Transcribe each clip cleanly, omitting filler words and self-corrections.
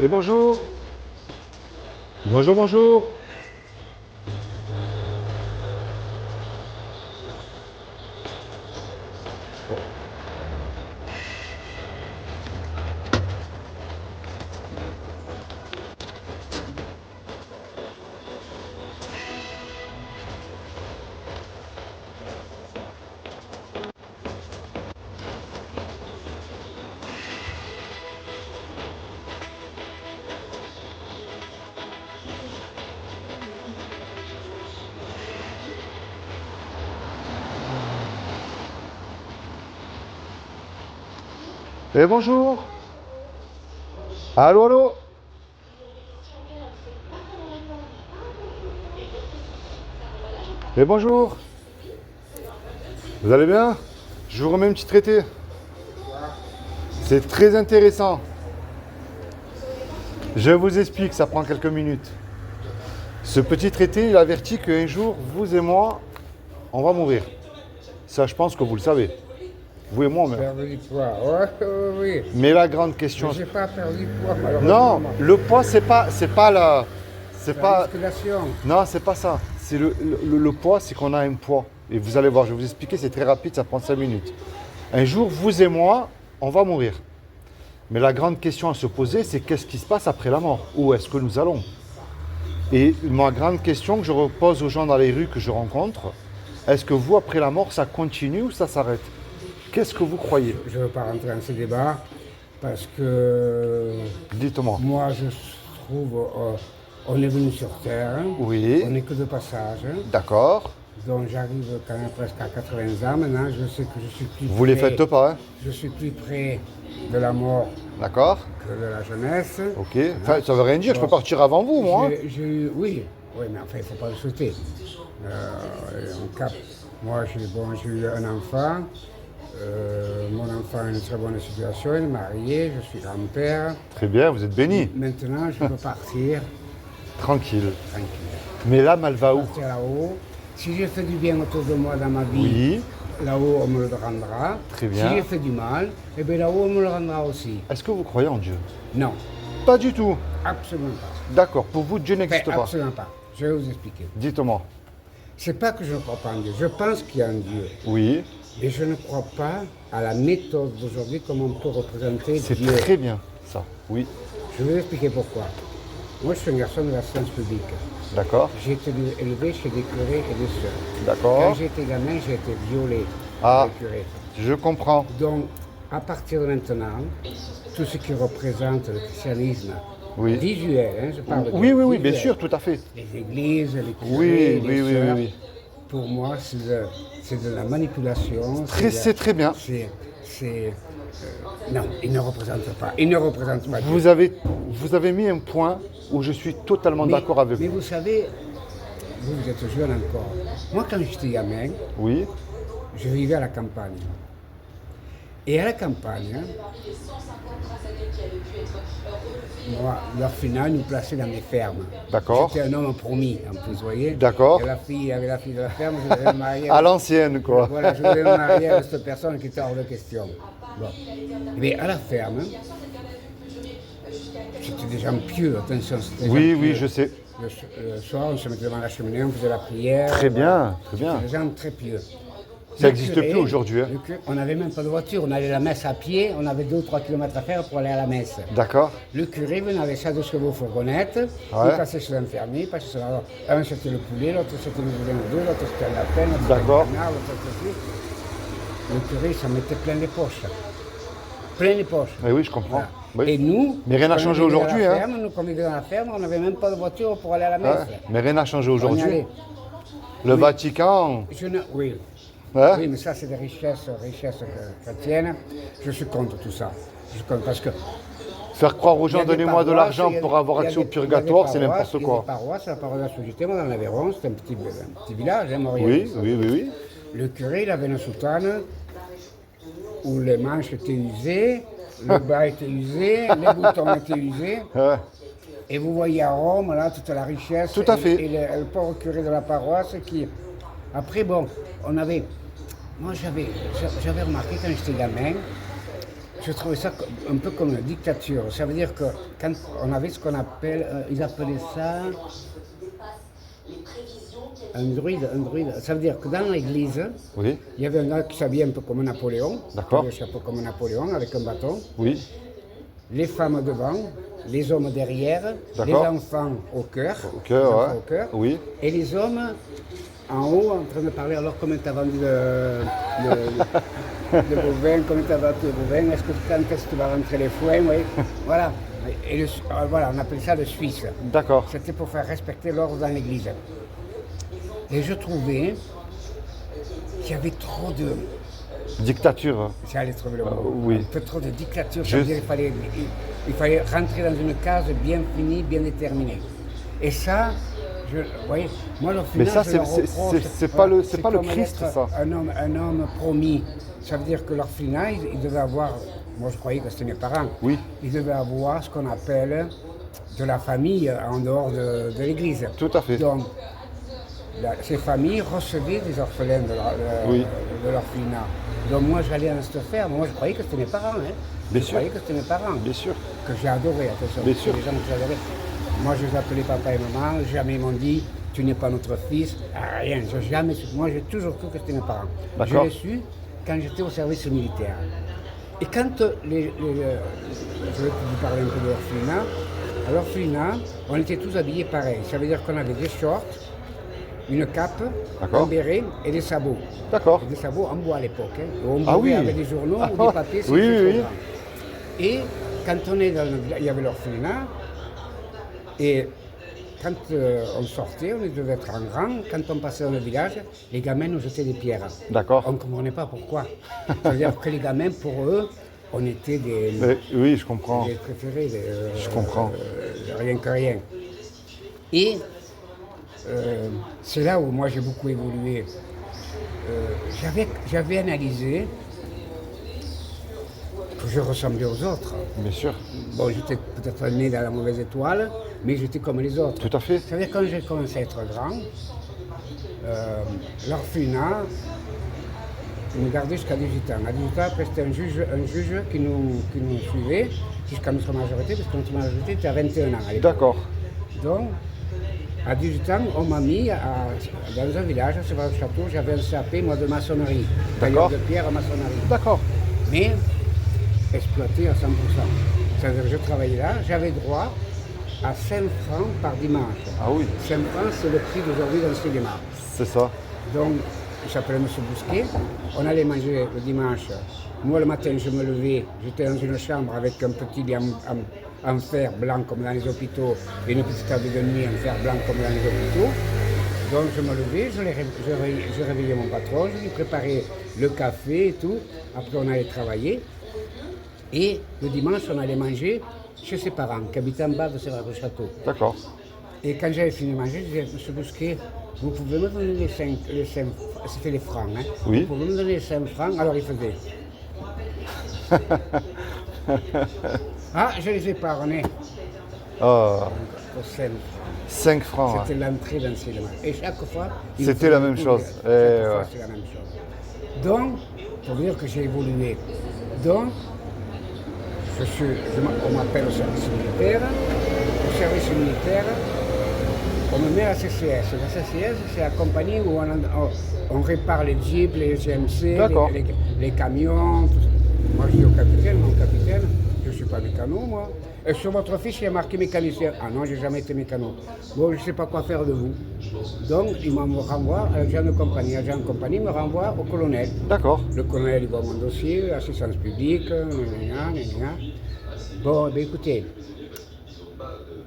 Et bonjour. Bonjour, bonjour. Et bonjour. Allô, allô. Et bonjour. Vous allez bien? Je vous remets un petit traité. C'est très intéressant. Je vous explique, ça prend quelques minutes. Ce petit traité, il avertit qu'un jour, vous et moi, on va mourir. Ça, je pense que vous le savez. Vous et moi, on meurt. Perdre du poids, ouais, oui. Mais la grande question... Je n'ai pas perdu du poids, malheureusement. Non, le poids, c'est pas la... C'est La pas... musculation. Non, c'est pas ça. C'est le poids, c'est qu'on a un poids. Et vous allez voir, je vais vous expliquer, c'est très rapide, ça prend 5 minutes. Un jour, vous et moi, on va mourir. Mais la grande question à se poser, c'est qu'est-ce qui se passe après la mort? Où est-ce que nous allons? Et ma grande question que je repose aux gens dans les rues que je rencontre, est-ce que vous, après la mort, ça continue ou ça s'arrête? Qu'est-ce que vous croyez? Je ne veux pas rentrer dans ces débats parce que Dites-moi. moi, je trouve, on est venu sur Terre, Oui. on n'est que de passage. D'accord. Donc j'arrive quand même presque à 80 ans maintenant, je sais que je suis plus Vous les faites pas, hein? Je suis plus près de la mort D'accord. que de la jeunesse. Ok. Enfin, ça veut rien dire, je peux partir avant vous, moi. Hein. Oui, mais enfin, il ne faut pas le sauter. Moi, j'ai eu un enfant. Mon enfant a une très bonne situation, il est marié, je suis grand-père. Très bien, vous êtes béni. Maintenant, je peux partir Tranquille. tranquille. Mais l'âme, elle va où? Partir là-haut. Si j'ai fait du bien autour de moi dans ma vie, Oui. là-haut, on me le rendra. Très bien. Si j'ai fait du mal, eh bien là-haut, on me le rendra aussi. Est-ce que vous croyez en Dieu? Non, Pas du tout. absolument pas. D'accord, pour vous, Dieu n'existe Enfin, pas. absolument pas. Je vais vous expliquer. Dites-moi. C'est pas que je ne crois pas en Dieu. Je pense qu'il y a un Dieu. Oui. Mais je ne crois pas à la méthode d'aujourd'hui, comment on peut représenter C'est Dieu. très bien, ça. Oui. Je vais vous expliquer pourquoi. Moi, je suis un garçon de la science publique. D'accord. J'ai été élevé chez des curés et des sœurs. Quand D'accord. j'étais gamin, j'ai été violé Ah. par les curés. Je comprends. Donc, à partir de maintenant, tout ce qui représente le christianisme Oui. visuel, hein, je parle Oui, oui, oui, bien visuel, sûr, tout à fait. les églises, les curés, Oui, les oui, oui, sœurs, oui, pour moi, c'est de la manipulation. C'est très bien. Non, il ne représente pas. Il ne représente pas Dieu. Vous avez mis un point où je suis totalement d'accord avec Mais vous. vous savez, vous êtes jeune encore. Moi, quand j'étais gamin, Oui. je vivais à la campagne. Et à la campagne, moi, leur finale nous plaçait dans des fermes. D'accord. J'étais un homme promis, en plus, vous voyez. D'accord. Et la fille, avec la fille de la ferme, je devais me marier. À l'ancienne, quoi. Voilà, je devais me marier avec cette personne qui était hors de question. Bon. Mais à la ferme, c'était des gens pieux, attention. C'était des Oui, gens oui, pieux. je sais. Le soir, on se mettait devant la cheminée, on faisait la prière. Très bien, très bien. C'était des gens très pieux. Ça Le n'existe curé, plus aujourd'hui. Hein. On n'avait même pas de voiture, on allait à la messe à pied, on avait 2 ou 3 kilomètres à faire pour aller à la messe. D'accord. Le curé venait avec sa 2 chevaux fourgonnettes, il passait chez l'infirmier, il passait chez alors, un c'était le poulet, l'autre c'était le boudin d'eau, l'autre c'était un lapin, l'autre c'était D'accord. un canard, l'autre c'était ceci. Le curé, ça mettait plein les poches. Plein les poches. Eh oui, je comprends. Voilà. Oui. Et nous, Mais rien n'a quand on changé vivait à la aujourd'hui, hein. ferme, Nous, quand on vivait dans la ferme, on n'avait même pas de voiture pour aller à la messe. Ouais. Mais rien n'a changé On y aujourd'hui. allait. Le Vatican. Oui. Hein. Oui, mais ça, c'est des richesses chrétiennes. Je suis contre tout ça. Je suis contre parce que Faire croire aux il y gens, a des donnez-moi de paroisses, l'argent il y a pour des- avoir il y a accès au des- purgatoire, c'est il y a des n'importe paroisses, quoi. Il y a des paroisses, la paroisse où j'étais, moi, dans l'Aveyron, c'était un petit village, hein, Montréal. Oui, oui, oui, oui. Le curé, il avait une soutane où les manches étaient usées, le bas était usé, les boutons étaient usés. Ouais. Et vous voyez à Rome, là, toute la richesse. Tout à fait. Et le pauvre curé de la paroisse qui... Après, bon, on avait... Moi, j'avais remarqué quand j'étais gamin, je trouvais ça un peu comme une dictature. Ça veut dire que quand on avait ce qu'on appelle, ils appelaient ça un druide. Ça veut dire que dans l'église, Oui, il y avait un gars qui s'habillait un peu comme Napoléon, D'accord. qui avait un chapeau comme Napoléon avec un bâton, oui, les femmes devant, les hommes derrière, les D'accord. enfants au cœur, au cœur, les enfants ouais. au cœur, Oui, et les hommes en haut en train de parler. Alors comment tu as vendu le bovin, comment tu as vendu le bovin, quand est-ce que tu vas rentrer les foins, oui. Voilà. Et voilà, on appelle ça le Suisse. d'accord. C'était pour faire respecter l'ordre dans l'église. Et je trouvais qu'il y avait trop de... Dictature. Hein. J'allais trouver le mot. oui. Un peu trop de dictature. Juste. C'est-à-dire il fallait rentrer dans une case bien finie, bien déterminée. Et ça, vous voyez, moi, le final, Mais ça, je leur reproche, c'est pas le comme Christ, être ça. Un homme promis. Ça veut dire que l'orphelinat, il devait avoir, moi je croyais que c'était mes parents, Oui. ils devaient avoir ce qu'on appelle de la famille en dehors de l'église. Tout à fait. Donc, ces familles recevaient des orphelins Oui. de l'orphelinat. Donc moi j'allais dans cette ferme, moi je croyais que c'était mes parents. Hein. Bien je sûr. croyais que c'était mes parents. Bien sûr. Que j'ai adoré, attention. Bien sûr. Les gens que j'ai adoré. Moi je les appelais papa et maman, jamais ils m'ont dit tu n'es pas notre fils, rien. Moi j'ai toujours cru que c'était mes parents. Je D'accord. l'ai su quand j'étais au service militaire. Et quand je vais vous parler un peu de l'orphelinat, à l'orphelinat, on était tous habillés pareil. Ça veut dire qu'on avait des shorts, une cape, D'accord. un béret et des sabots. D'accord. Des sabots en bois à l'époque. Hein. On Ah oui. avec des journaux ou des papiers. Oui, oui, oui. Et quand on est dans le village, il y avait l'orphelinat. Et quand on sortait, on devait être en rang. Quand on passait dans le village, les gamins nous jetaient des pierres. D'accord. On ne comprenait pas pourquoi. C'est-à-dire que les gamins, pour eux, on était des Oui, je comprends. préférés. Je comprends. Rien que rien. Et c'est là où moi j'ai beaucoup évolué. J'avais analysé que je ressemblais aux autres. Bien sûr. Bon, j'étais peut-être né dans la mauvaise étoile, mais j'étais comme les autres. Tout à fait. C'est-à-dire quand j'ai commencé à être grand, l'orphelinat nous gardait jusqu'à 18 ans. À 18 ans, après c'était un juge qui nous suivait jusqu'à notre majorité, parce que notre majorité était à 21 ans à l'époque. D'accord. Donc, à 18 ans, on m'a mis dans un village, à Cheval-le-Château, j'avais un CAP, moi, de maçonnerie. D'accord. De pierre à maçonnerie. D'accord. Mais exploité à 100%. C'est-à-dire que je travaillais là, j'avais droit à 5 francs par dimanche. Ah oui. 5 francs, c'est le prix d'aujourd'hui dans le cinéma. C'est ça. Donc, il s'appelait M. Bousquet. On allait manger le dimanche. Moi, le matin, je me levais, j'étais dans une chambre avec un petit lit en fer blanc comme dans les hôpitaux et une petite table de nuit en fer blanc comme dans les hôpitaux. Donc, je me levais, je réveillais mon patron, je lui préparais le café et tout. Après, on allait travailler. Et le dimanche, on allait manger chez ses parents, qui habitaient en bas de Sévères-le-Château. D'accord. Et quand j'avais fini de manger, je disais, M. Bousquet, vous pouvez me donner les 5 c'était les francs, hein. Oui. Vous pouvez me donner les 5 francs, alors il faisait. Ah, je les ai épargnés. Ah, Pour 5 francs. 5 francs. hein. C'était l'entrée dans le cinéma. Et chaque fois, il C'était faisait la même courir. chose. Chaque Eh, fois, ouais. c'est la même chose. Donc, pour dire que j'ai évolué. Donc, on m'appelle au service militaire. Au service militaire, on me met à la CCS. La CCS, c'est la compagnie où on répare les jeeps, les GMC, D'accord. les camions. Tout ça. Moi, je dis au capitaine, mon capitaine, je ne suis pas mécano, moi. Et sur votre fiche, il y a marqué mécanicien. Ah non, j'ai jamais été mécano. Bon, je ne sais pas quoi faire de vous. Donc, il me renvoie à l'agent de compagnie. L'agent de compagnie me renvoie au colonel. D'accord. Le colonel, il voit mon dossier, assistance publique, gna. Bon, ben écoutez,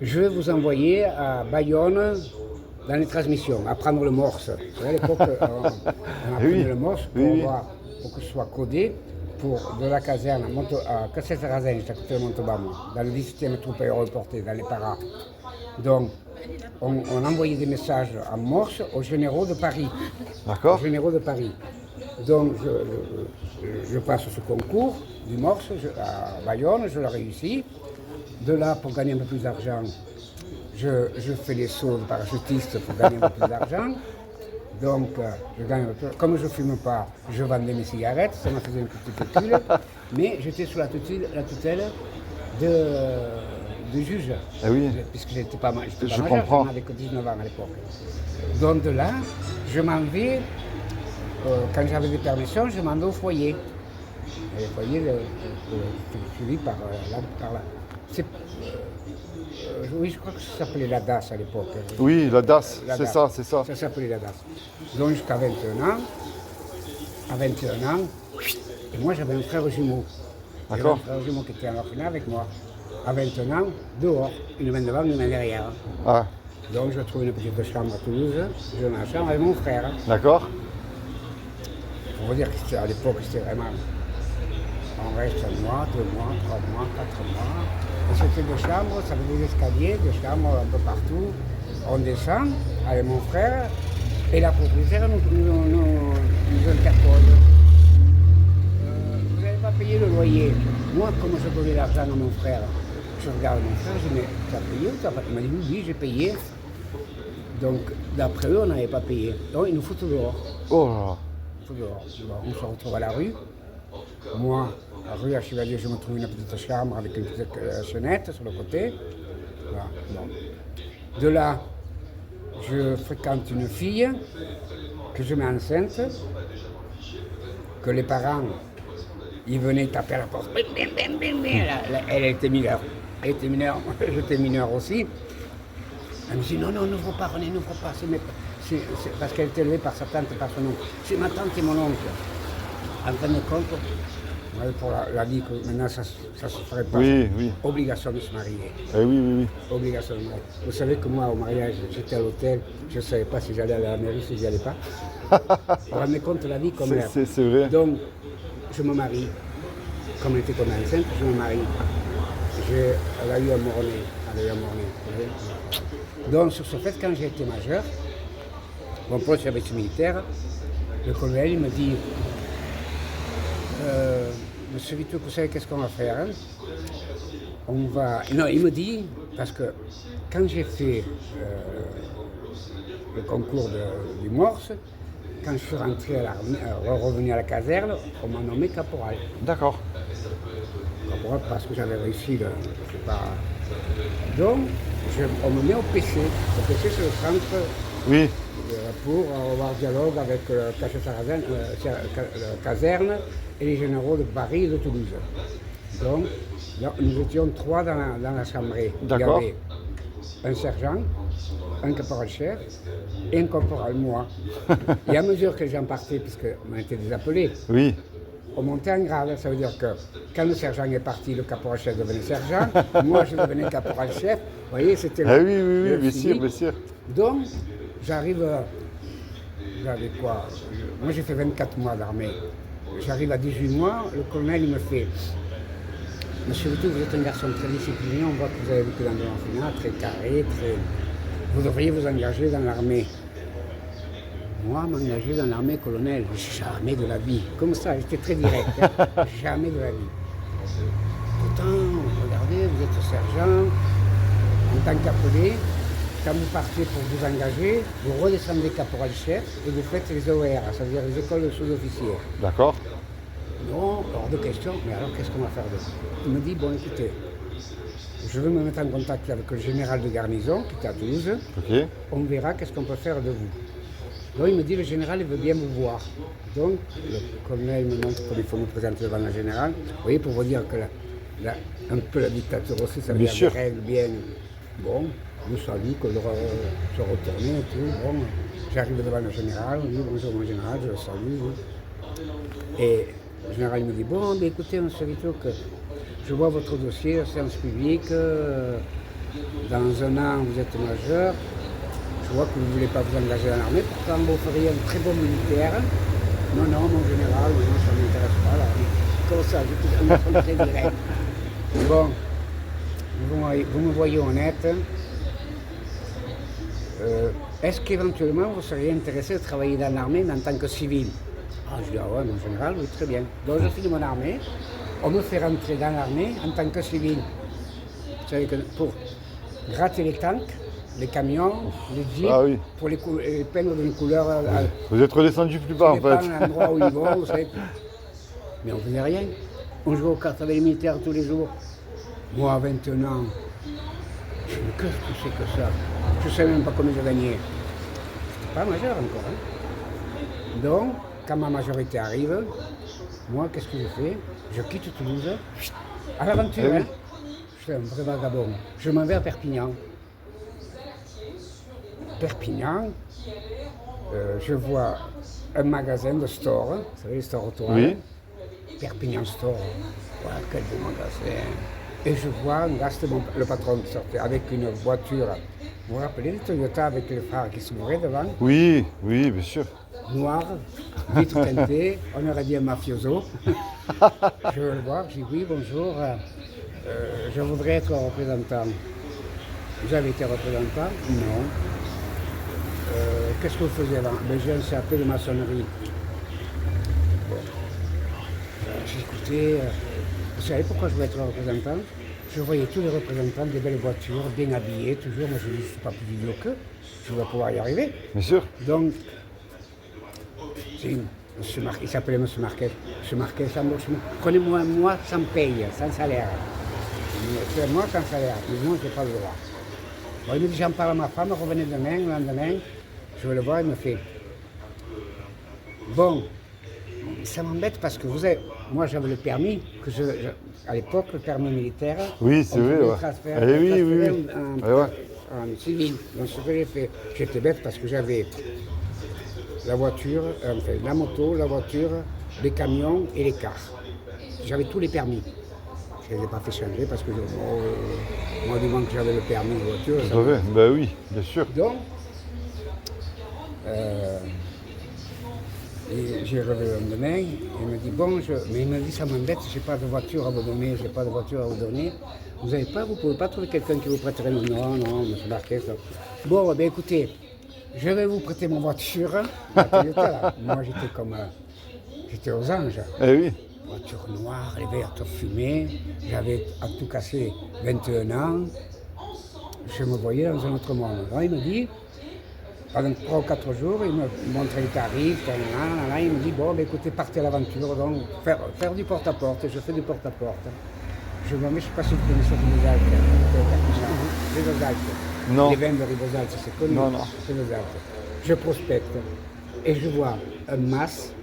je vais vous envoyer à Bayonne dans les transmissions, apprendre le morse. Vous savez, à l'époque, on apprenait Oui. le morse Oui. pour que ce soit codé de la caserne à Cassel-Sarrazin, à côté de Montauban, dans le 17e troupe aéroportée, dans les paras. Donc, on envoyait des messages en morse aux généraux de Paris. D'accord. Aux généraux de Paris. Donc, je passe ce concours du morse à Bayonne, je le réussis. De là, pour gagner un peu plus d'argent, je fais les sauts de parachutiste pour gagner un peu plus d'argent. Donc, je gagne. Comme je ne fume pas, je vendais mes cigarettes, ça m'a fait un petit pécule, mais j'étais sous la tutelle de juge. Eh oui. Puisque j'étais pas majeur, comprends. je n'avais que 19 ans à l'époque. Donc de là, je m'en vais, quand j'avais des permissions, je m'en vais au foyer. Et le foyer, suivi par là. Oui, je crois que ça s'appelait la DAS à l'époque. Oui, la DAS, La c'est DAS. ça, c'est ça. Ça s'appelait la DAS. Donc jusqu'à 21 ans. À 21 ans, et moi j'avais un frère jumeau. D'accord. J'avais un frère jumeau qui était en orphelinat avec moi. À 21 ans, dehors, une main devant, une main derrière. Ah, Donc je trouve une petite chambre à Toulouse, je vais dans la chambre avec mon frère. d'accord. Pour vous dire qu'à l'époque c'était vraiment. On reste 1 mois, 2 mois, 3 mois, 4 mois. Et c'était des chambres, ça avait des escaliers, des chambres un peu partout. On descend avec mon frère et la propriétaire nous interpose. Vous n'avez pas payé le loyer. Moi, comme je donnais l'argent à mon frère, je regarde mon frère, je dis mais tu as payé ou tu n'as pas payé? Il m'a dit oui, j'ai payé. Donc d'après eux, on n'avait pas payé. Donc ils nous foutent dehors. Oh là là. Dehors. On se retrouve à la rue. Moi, à la rue à Chevalier, je me trouve une petite chambre avec une petite fenêtre sur le côté. Voilà. Bon. De là, je fréquente une fille que je mets enceinte, que les parents, ils venaient taper à la porte. Elle était mineure. Elle était mineure, j'étais mineur aussi. Elle me dit non, n'ouvre pas, René, n'ouvre pas. C'est parce qu'elle était élevée par sa tante et par son oncle. C'est ma tante et mon oncle. En fin de compte, pour la vie que maintenant ça se ferait pas. Oui, oui. Obligation de se marier. Eh oui, oui, oui. Obligation de marier. Vous savez que moi, au mariage, j'étais à l'hôtel, je ne savais pas si j'allais à la mairie, si j'y allais pas. Vous vous rendez compte de la vie comme elle. C'est vrai. Donc, je me marie. Comme elle était tombée enceinte, je me marie. Elle a eu un mort-né. Donc, sur ce fait, quand j'ai été majeur, mon poste de service militaire, le colonel, il me dit Monsieur Vito, vous savez qu'est-ce qu'on va faire hein? On va. Non, il me dit, parce que quand j'ai fait le concours du Morse, quand je suis rentré à l'armée, revenu à la caserne, on m'a nommé caporal. D'accord. Caporal parce que j'avais réussi le. Je sais pas. Donc, on me met au PC. Le PC, c'est le centre. Oui. Pour avoir dialogue avec le caserne et les généraux de Paris et de Toulouse. Donc, là, nous étions 3 dans la chambrée. D'accord. Il y avait un sergent, un caporal-chef et un caporal, moi. Et à mesure que les gens partaient, puisqu'on était des appelés, Oui. on montait en grade. Ça veut dire que quand le sergent est parti, le caporal-chef devenait sergent, moi je devenais caporal-chef. Vous voyez, c'était Ah oui, oui, oui, bien sûr, bien sûr. Donc, j'arrive, j'avais quoi? Moi j'ai fait 24 mois d'armée. J'arrive à 18 mois, le colonel il me fait Monsieur Vito, vous êtes un garçon très discipliné, on voit que vous avez vécu dans l'orphelinat, très carré, vous devriez vous engager dans l'armée. Moi, m'engager dans l'armée, colonel, jamais de la vie. Comme ça, j'étais très direct, hein. Jamais de la vie. Pourtant, regardez, vous êtes sergent, en tant qu'appelé, quand vous partez pour vous engager, vous redescendez caporal-chef et vous faites les OER, c'est-à-dire les écoles de sous-officiers. D'accord. Non, hors de question, mais alors qu'est-ce qu'on va faire de ça? Il me dit, bon écoutez, je veux me mettre en contact avec le général de garnison qui était à Toulouse, Ok. on verra qu'est-ce qu'on peut faire de vous. Donc il me dit, le général il veut bien vous voir. Donc le colonel me montre qu'il faut me présenter devant le général. Vous voyez, pour vous dire que un peu la dictature aussi, ça veut dire des règles bien. Bon, je salue, que se retourner et tout. Bon, j'arrive devant le général, on dit bonjour mon général, je le salue. Et le général me dit, bon, mais écoutez, monsieur Vito, que je vois votre dossier, séance publique, dans 1 an vous êtes majeur. Je vois que vous ne voulez pas vous engager dans l'armée, pourtant vous feriez un très bon militaire. Non, mon général, non, ça ne m'intéresse pas. Là. Comme ça, je suis très direct. Bon, vous me voyez honnête. Est-ce qu'éventuellement vous seriez intéressé de travailler dans l'armée, mais en tant que civil? Je dis, ah ouais, mon général, oui, très bien. Donc je finis mon armée, on me fait rentrer dans l'armée en tant que civil. Vous savez que pour gratter les tanks, les camions, les jeeps, Ah oui. pour les peindre d'une couleur. Vous êtes redescendu plus bas, en Ça dépend fait. de l'endroit où ils vont, vous savez. Mais on ne faisait rien. On jouait aux cartes avec les militaires tous les jours. Moi, à 21 ans, je me dis, qu'est-ce que c'est que ça? Je ne savais même pas combien je gagnais. Je n'étais pas majeur encore. Hein. Donc, quand ma majorité arrive, moi, qu'est-ce que je fais? Je quitte Toulouse, à l'aventure. Eh oui. Hein. Je fais un vrai vagabond. Je m'en vais à Perpignan. Perpignan, je vois un magasin de store, vous savez, les stores autour. Oui. Perpignan Store, voilà, quel beau magasin. Et je vois le patron qui sortait avec une voiture. Vous vous rappelez les Toyota avec les phares qui s'ouvraient devant? Oui, oui, bien sûr. Noir, vitre teintée, on aurait dit un mafioso. Je veux le voir, je dis oui, bonjour, je voudrais être représentant. J'avais été représentant? Non. Qu'est-ce que vous faisiez avant? Ben, j'ai un CAP de maçonnerie. Bon. J'ai écouté, vous savez pourquoi je voulais être représentant? Je voyais tous les représentants, des belles voitures, bien habillés, toujours. Moi, je ne suis pas plus idiot qu'eux. Je voulais pouvoir y arriver. Bien sûr. Donc, il s'appelait M. Marquet. M. Marquet, prenez-moi un mois sans paye, sans salaire. Un mois sans salaire, mais non, je n'ai pas le droit. Bon, il me dit, j'en parle à ma femme, revenez demain, le lendemain. Je vais le voir, il me fait. Bon, ça m'embête parce que moi j'avais le permis, à l'époque, le permis militaire. Oui, c'est vrai. Ouais. Eh oui, oui, oui. En civil. Donc ce que j'ai fait, j'étais bête parce que j'avais la voiture, enfin la moto, la voiture, les camions et les cars. J'avais tous les permis. Je ne les ai pas fait changer parce que moi, du moment que j'avais le permis de voiture. Tout à fait. Ben oui, bien sûr. Donc, et j'ai revu le lendemain, il me dit bon, mais il me dit ça m'embête, j'ai pas de voiture à vous donner, j'ai pas de voiture à vous donner. Vous pouvez pas trouver quelqu'un qui vous prêterait? Non, monsieur Marquet. Ça. Bon, ben écoutez, je vais vous prêter mon voiture. Là. Moi j'étais aux anges. Eh oui. Voiture noire, les verres fumés, j'avais à tout casser 21 ans. Je me voyais dans un autre monde. Alors, il me dit, pendant 3 ou 4 jours, il me montrait les tarifs, il me dit, bon, ben, écoutez, partez à l'aventure, donc faire du porte-à-porte, je fais du porte-à-porte. Je me mets, je ne sais pas si vous connaissez Rivesaltes, Rivesaltes. Non. Les vins de Rivesaltes, c'est connu. Non, non. Rivesaltes. Je prospecte et je vois un mas,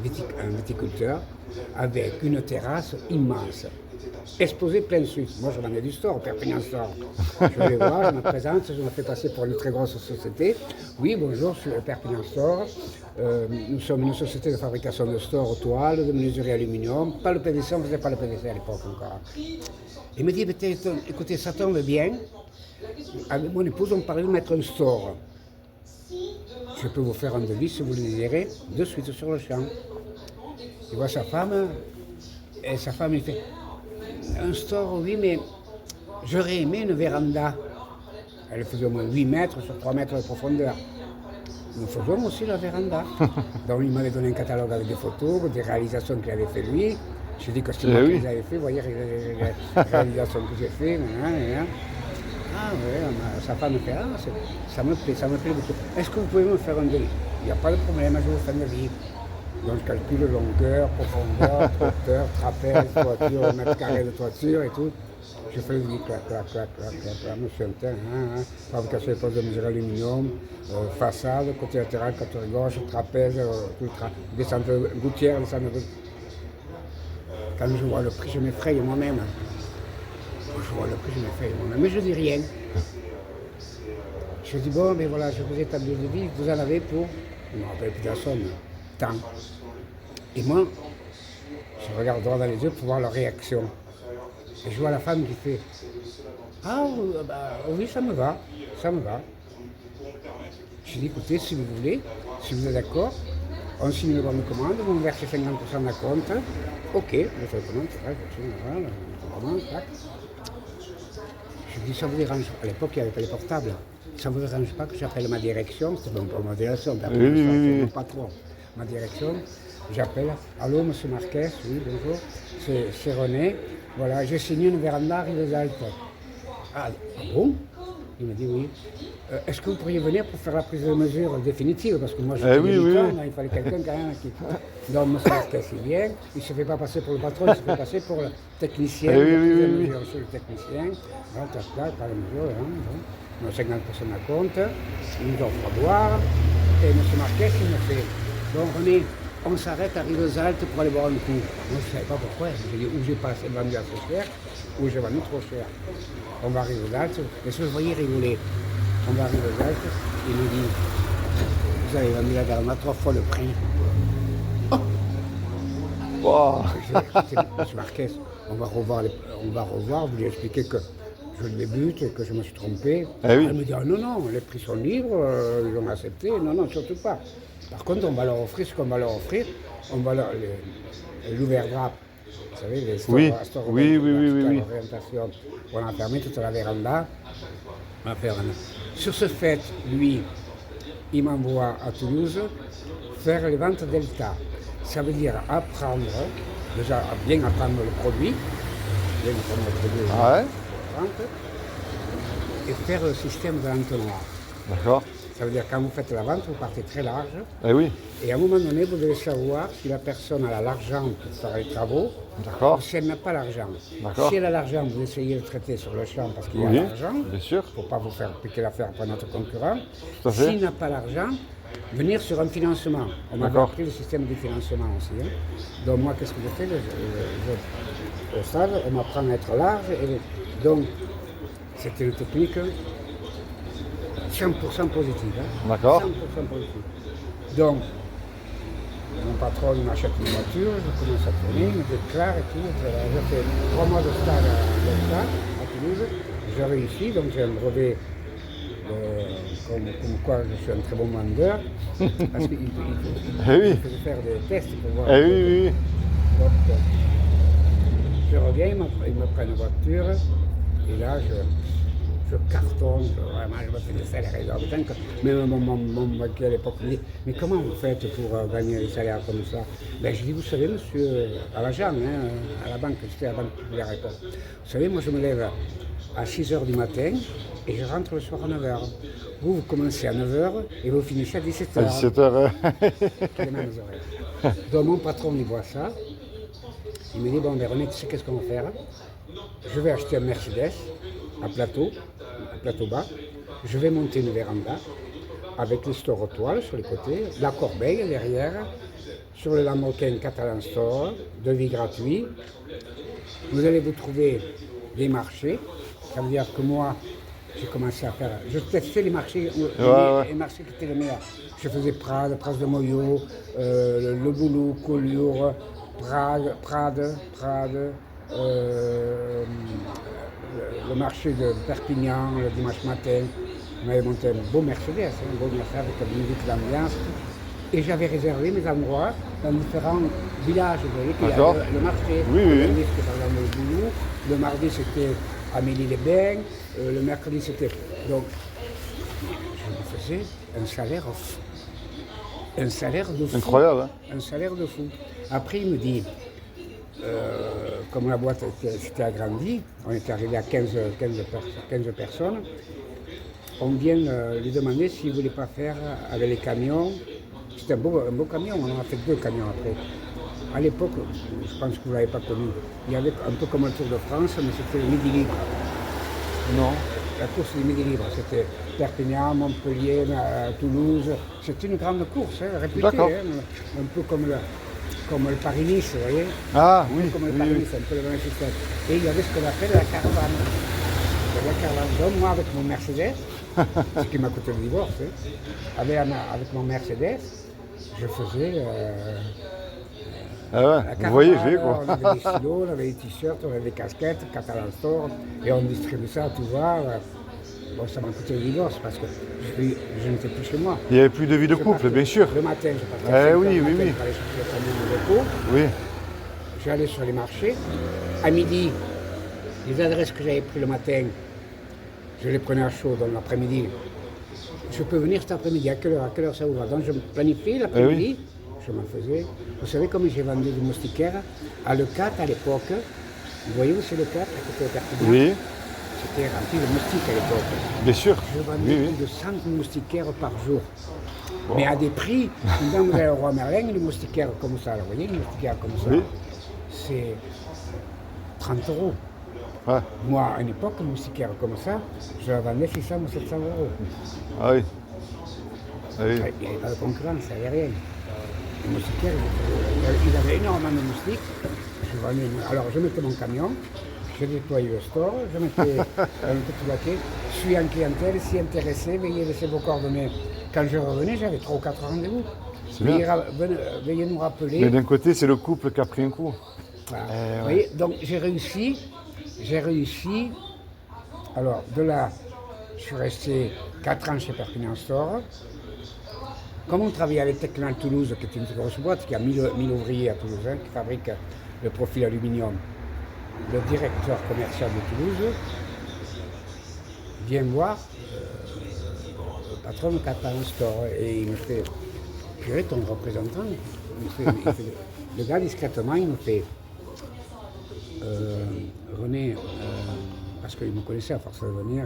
un viticulteur, avec une terrasse immense, exposée plein sud. Moi, je vendais du store, Perpignan Store. Je vais voir, je me présente, je me fais passer pour une très grosse société. Oui, bonjour, je suis le Perpignan Store. Nous sommes une société de fabrication de stores, toiles, de menuiserie aluminium. Pas le PVC, on ne faisait pas le PVC à l'époque encore. Il me dit, écoutez, ça tombe bien. Avec mon épouse, on parlait de mettre un store. Je peux vous faire un devis si vous le désirez, de suite sur le champ. Il voit sa femme, et sa femme lui fait un store, oui, mais j'aurais aimé une véranda. Elle faisait au moins 8 mètres sur 3 mètres de profondeur. Nous faisions aussi la véranda. Donc il m'avait donné un catalogue avec des photos, des réalisations qu'il avait fait lui. J'ai dit que c'était moi qui les avais fait, vous voyez les réalisations que j'ai fait. Ah oui, sa femme me fait, ça me plaît beaucoup. Est-ce que vous pouvez me faire un devis? Il n'y a pas de problème, je vous fais un devis. Donc je calcule longueur, profondeur, hauteur, trapèze, toiture, mètre carré de toiture et tout. Je fais le devis, clac, monsieur Antin, fabrication des postes de mesure aluminium, façade, côté latéral, côté gauche, trapèze, descente gouttière, descente de... Quand je vois le prix, je m'effraie moi-même. Je vois le prix, je m'effraie moi-même, mais je dis rien. Je dis bon, mais voilà, je vous établis le devis, vous en avez pour, je ne me rappelle plus de la somme, tant. Et moi, je regarde droit dans les yeux pour voir leur réaction. Et je vois la femme qui fait ah, oui, ça me va, ça me va. Je dis écoutez, si vous voulez, si vous êtes d'accord, on signe le bon de commande, vous me versez 50% de la compte. Ok, je fais la commande, tac. Je dis ça vous dérange. À l'époque, il n'y avait pas les portables. Ça ne vous dérange pas que j'appelle ma direction, c'était bon pour ma direction, mon patron. Ma direction, j'appelle, allô, monsieur Marquet, oui, bonjour, c'est René, voilà, j'ai signé une véranda à Rivesaltes. Ah bon? Il m'a dit oui. Est-ce que vous pourriez venir pour faire la prise de mesure définitive? Parce que moi, je Oui, suis oui, militant, oui. il fallait quelqu'un quand même qui... Donc, M. Marquez, il vient, il ne se fait pas passer pour le patron, il se fait passer pour le technicien. Oui, la oui, prise de oui, oui. mesure chez le technicien. Voilà, tac, tac, par la mesure, hein, bon. Nos 50% à compte, il nous offre à boire, et M. Marquez, il me fait, bon René, on s'arrête à Rivesaltes pour aller boire un coup. Moi, je ne savais pas pourquoi. J'ai dit, où j'ai pas vendu assez cher, ou j'ai vendu trop cher. On va à Rivesaltes, et je le voyais rigoler. On va à Rivesaltes, il me dit, vous avez vendu la dernière 3 fois le prix. Wow. Monsieur Marquez, on va revoir, vous lui expliquer que je débute et que je me suis trompé. Eh oui. Elle me dit, ah, non, non, les prix sont libres, ils ont accepté, non, non, surtout pas. Par contre, on va leur offrir ce qu'on va leur offrir, on va leur... L'ouvert-drap, vous savez, les stores, Oui. stores Oui, oui, oui, oui, oui. orientation, on a fermé toute la véranda. On a fermé. Sur ce fait, lui, il m'envoie à Toulouse faire les ventes Delta. Ça veut dire apprendre, déjà bien apprendre le produit, Ah ouais. et faire le système de l'entonnoir. D'accord. Ça veut dire quand vous faites la vente, vous partez très large. Eh oui. Et à un moment donné, vous devez savoir si la personne a l'argent pour faire les travaux D'accord. ou si elle n'a pas l'argent. D'accord. Si elle a l'argent, vous essayez de le traiter sur le champ parce qu'il y a Oui, l'argent, bien sûr. pour ne pas vous faire piquer l'affaire par notre concurrent. Tout à fait. S'il n'a pas l'argent, venir sur un financement. On m'a D'accord. appris le système de financement aussi. Hein. Donc moi, qu'est-ce que je fais au stade, on m'apprend à être large. Et donc, c'était une technique 100% positive. Hein. D'accord. 100% positive. Donc, mon patron il m'achète une voiture, je commence à tourner, il me déclare et tout. J'ai fait 3 mois de stage à Toulouse. Je réussis, donc j'ai un brevet comme quoi je suis un très bon vendeur. Parce qu'il Eh oui. faisait faire des tests pour voir. Eh oui, oui, oui. Donc, je reviens, ils me prennent une voiture, et là, je cartonne, vraiment, je me fais des salaires exorbitants. Même mon banquier à l'époque me dit, mais comment vous faites pour gagner des salaires comme ça? Ben, je dis, vous savez, monsieur, à l'agent, hein, à la banque, c'était la banque populaire à l'époque. Vous savez, moi, je me lève à 6h du matin et je rentre le soir à 9h. Vous commencez à 9h et vous finissez à 17h. À 17h. Les mêmes horaires. Donc mon patron, il voit ça. Il me dit, bon, ben, René, tu sais qu'est-ce qu'on va faire? Je vais acheter un Mercedes à plateau bas. Je vais monter une véranda avec les stores toiles sur les côtés, la corbeille derrière, sur le Lambrosquin Catalan Store, devis gratuit. Vous allez vous trouver des marchés. Ça veut dire que moi, j'ai commencé à faire. Je testais les marchés, les marchés qui étaient les meilleurs. Je faisais Prades, Pras de Moyo, Le Boulou, Collioure, Prades, le marché de Perpignan le dimanche matin. On avait monté un beau Mercedes, un beau Mercedes avec la musique, l'ambiance. Et j'avais réservé mes endroits dans différents villages. Vous voyez qu'il y a le marché. Oui, oui. Le lundi, c'était par exemple le Boulou. Le mardi, c'était Amélie-les-Bains. Le mercredi, c'était... Donc, je me faisais un salaire fou. Un salaire de fou. Incroyable, hein? Un salaire de fou. Après, il me dit, comme la boîte s'était agrandie, on était arrivé à 15 personnes, on vient lui demander s'il ne voulait pas faire avec les camions. C'était un beau camion, on en a fait 2 camions après. À l'époque, je pense que vous ne l'avez pas connu, il y avait un peu comme le Tour de France, mais c'était le Midi Libre. Non. La course du Midi Libre, c'était Perpignan, Montpellier, Toulouse. C'était une grande course, hein, réputée, hein, un peu comme le Paris-Nice, vous voyez. Ah oui. Comme le Oui, Paris-Nice, un peu le même système. Et il y avait ce qu'on appelle la caravane. La caravane. Donc moi, avec mon Mercedes, ce qui m'a coûté le divorce, hein, avec mon Mercedes, je faisais... Ah ouais, vous voyagez quoi. On avait des stylos, on avait des t-shirts, on avait des casquettes, Catalan Store, et on distribuait ça à tout va. Bon, ça m'a coûté le divorce parce que je n'étais plus chez moi. Il n'y avait plus de vie de couple, bien sûr. Le matin, je partais à 5 heures oui, du matin oui, oui. pour aller chercher le camion au dépôt. Oui. J'allais sur les marchés. À midi, les adresses que j'avais prises le matin, je les prenais à chaud dans l'après-midi. Je peux venir cet après-midi, à quelle heure ça ouvre? Donc je me planifiais l'après-midi. Je m'en faisais. Vous savez comment j'ai vendu du moustiquaire à Le 4 à l'époque. Vous voyez où c'est Le 4 à côté de Perpignan? Oui. c'était rempli de moustiques à l'époque. Bien sûr. Je vendais Oui, oui. plus de 100 moustiquaires par jour. Mais à des prix, quand vous allez au Roi Merlin, les moustiquaires comme ça, vous voyez, les moustiquaires comme ça, Oui. c'est 30 euros. Ouais. Moi, à une époque, une moustiquaire comme ça, je la vendais 600 ou 700 euros. Ah oui. Ah oui. Il n'y avait pas de concurrence, il n'y avait rien. Les moustiquaires, ils avaient énormément de moustiques. Alors, je mettais mon camion, je nettoyais le store, je mettais un petit paquet. Je suis en clientèle, si intéressé, veuillez laisser vos coordonnées. Quand je revenais, j'avais 3 ou 4 rendez-vous. C'est bien. Veuillez nous rappeler. Mais d'un côté, c'est le couple qui a pris un coup. Voilà. ouais. Vous voyez, donc j'ai réussi. Alors de là, je suis resté 4 ans chez Perpignan Store. Comme on travaillait avec Technal Toulouse, qui est une grosse boîte, qui a 1000 ouvriers à Toulouse, hein, qui fabrique le profil aluminium, le directeur commercial de Toulouse vient voir le patron de Perpignan Store et il me fait « Purée, ton représentant ?» Le gars, discrètement, il me fait René, parce qu'il me connaissait à force de venir,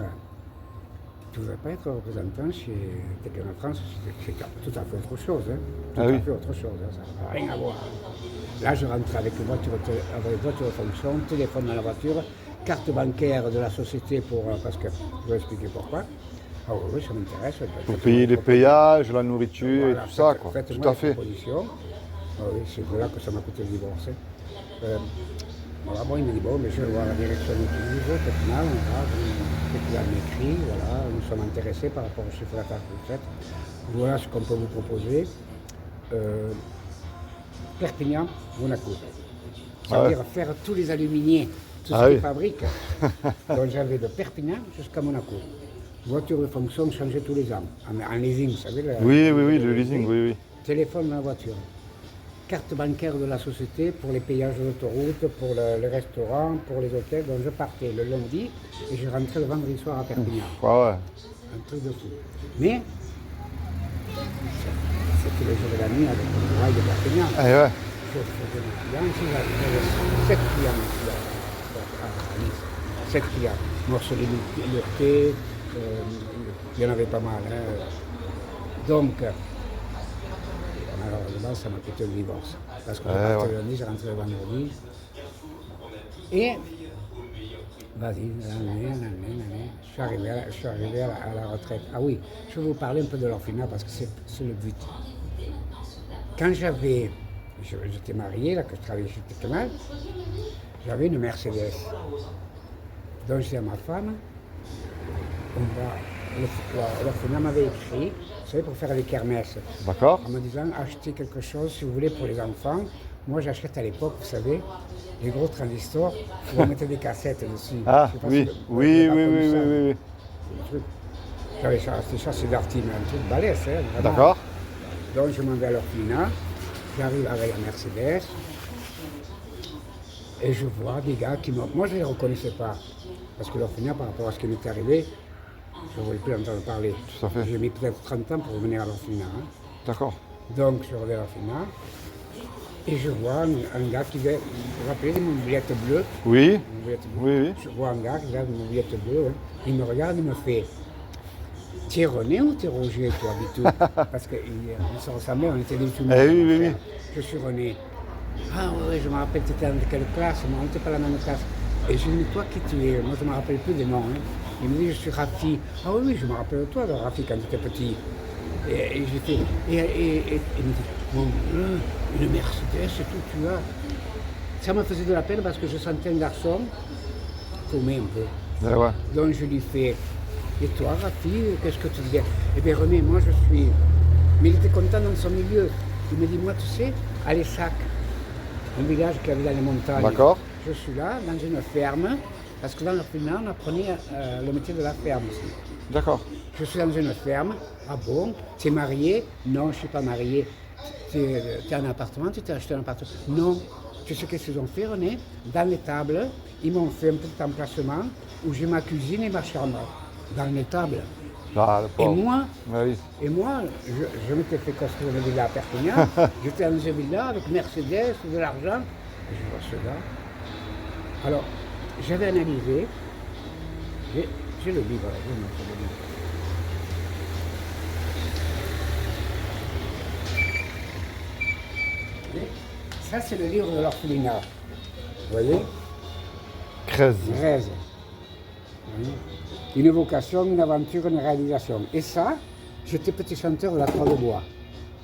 tu ne voudrais pas être représentant chez Technal France, c'est tout à fait autre chose. Hein. Tout à fait autre chose, hein. Ça n'a rien à voir. Là, je rentre avec une voiture de fonction, téléphone dans la voiture, carte bancaire de la société parce que je vais expliquer pourquoi. Ah oui, ça m'intéresse. Pour payer les péages, la nourriture Voilà, et tout ça, quoi. Tout à fait. Ah oui, c'est de là que ça m'a coûté le divorce. Voilà, bon, il me dit, bon, mais je vais voir la direction de Toulouse, Technal, Technal m'écrit, voilà, nous sommes intéressés par rapport au chiffre d'affaires que vous faites. Voilà ce qu'on peut vous proposer. Perpignan, Monaco. Ça veut dire faire tous les aluminiers, tout ce qu'ils fabriquent. Donc j'avais de Perpignan jusqu'à Monaco. Voiture de fonction changeait tous les ans, en leasing, vous savez. Oui, le leasing, oui. Téléphone dans la voiture. Carte bancaire de la société pour les péages d'autoroute, pour le restaurant, pour les hôtels. Donc je partais le lundi et je rentrais le vendredi soir à Perpignan. Ouais. Un truc de fou. Mais c'était le jour et la nuit avec le travail de Perpignan. Ouais. Je faisais des clients, j'avais 7 clients à Nice. 7 clients. Morcelet Lurté, il y en avait pas mal. Hein. Donc, malheureusement, ça m'a coûté le divorce. Parce que je partais le lundi, je rentrais le vendredi. Et, vas-y, je suis arrivé à la retraite. Ah oui, je vais vous parler un peu de l'orphelinat parce que c'est le but. Quand j'étais marié, là, que je travaillais chez Technal, j'avais une Mercedes. Donc je dis à ma femme, l'orphelinat m'avait écrit, vous savez, pour faire des kermesses. D'accord. En me disant, achetez quelque chose si vous voulez pour les enfants. Moi, j'achète à l'époque, vous savez, les gros transistors, où on mettait des cassettes dessus. Ah, oui. J'avais acheté ça, c'est d'Artine, un truc balèze, hein, vraiment. D'accord. Donc je m'en vais à l'orphelinat, j'arrive avec la Mercedes, et je vois des gars qui me... Moi, je ne les reconnaissais pas, parce que l'orphelinat, par rapport à ce qui m'était arrivé, je ne voulais plus entendre parler. Tout à fait. J'ai mis peut-être 30 ans pour revenir à l'orphelinat. Hein. D'accord. Donc, je reviens à l'orphelinat, et je vois un gars qui vient... Vous vous rappelez de mon mobilette bleue? Oui. Oui. Je vois un gars qui vient de mon mobilette bleue, hein. Il me regarde, il me fait... T'es René ou t'es Roger, toi, Bitou? Parce qu'on se ressemblait, on était des tout. Oui. Je suis René. Ah oui, je me rappelle, tu étais dans quelle classe? Moi, on n'était pas la même classe. Et je lui dis, toi, qui tu es? Moi, je ne me rappelle plus des noms. Hein. Il me dit, je suis Rafi. Ah oui, je me rappelle de toi, de Rafi, quand tu étais petit. Et j'ai fait... Et il me dit, mon Dieu, une Mercedes, c'est tout, tu as. Ça me faisait de la peine parce que je sentais un garçon paumé un peu. Ouais. Donc, je lui fais... Et toi, Rafi, qu'est-ce que tu dis? Eh bien, René, moi, je suis... Mais il était content dans son milieu. Il me dit, moi, tu sais, à Lessac, un village qui avait dans les montagnes. D'accord. Je suis là, dans une ferme, parce que dans l'orphelinat, on apprenait le métier de la ferme aussi. D'accord. Je suis dans une ferme. Ah bon? Tu es marié? Non, je ne suis pas marié. Tu es en appartement? Tu t'es acheté un appartement? Non. Tu sais qu'est-ce qu'ils ont fait, René? Dans les tables, ils m'ont fait un petit emplacement où j'ai ma cuisine et ma chambre. Dans les tables. Ah, et moi, je m'étais fait construire une villa à Perpignan. J'étais dans une villa avec Mercedes, de l'argent. Et je vois ce gars. Alors, j'avais analysé. J'ai le livre, là, je vais mettre le livre. Ça, c'est le livre de l'orphelinat. Vous voyez? 13. 13. Oui. Une vocation, une aventure, une réalisation. Et ça, j'étais petit chanteur de la Croix de Bois.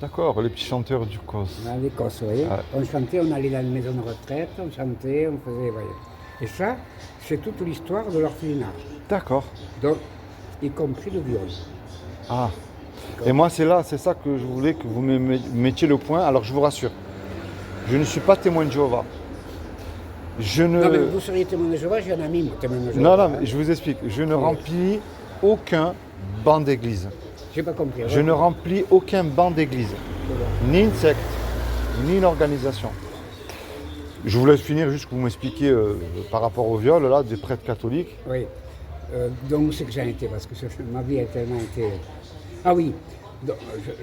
D'accord, les petits chanteurs du COS. Dans l'Écosse, vous voyez. Ah. On chantait, on allait dans une maison de retraite, on chantait, on faisait, vous voyez. Et ça, c'est toute l'histoire de l'orphelinat. D'accord. Donc, y compris le viol. Ah. Et moi, c'est ça que je voulais que vous me mettiez le point. Alors, je vous rassure, je ne suis pas témoin de Jéhovah. Je ne... Non, mais vous seriez témoin de Jéhovah, j'ai un ami, moi, témoin de Jéhovah. Non, non, mais je vous explique. Je ne remplis aucun banc d'église. J'ai pas compris. Je ne remplis aucun banc d'église. Ni une secte, ni une organisation. Je vous laisse finir juste que vous m'expliquiez par rapport au viol là, des prêtres catholiques. Oui. Donc, c'est que j'en étais, parce que ma vie a tellement été... Ah oui, donc,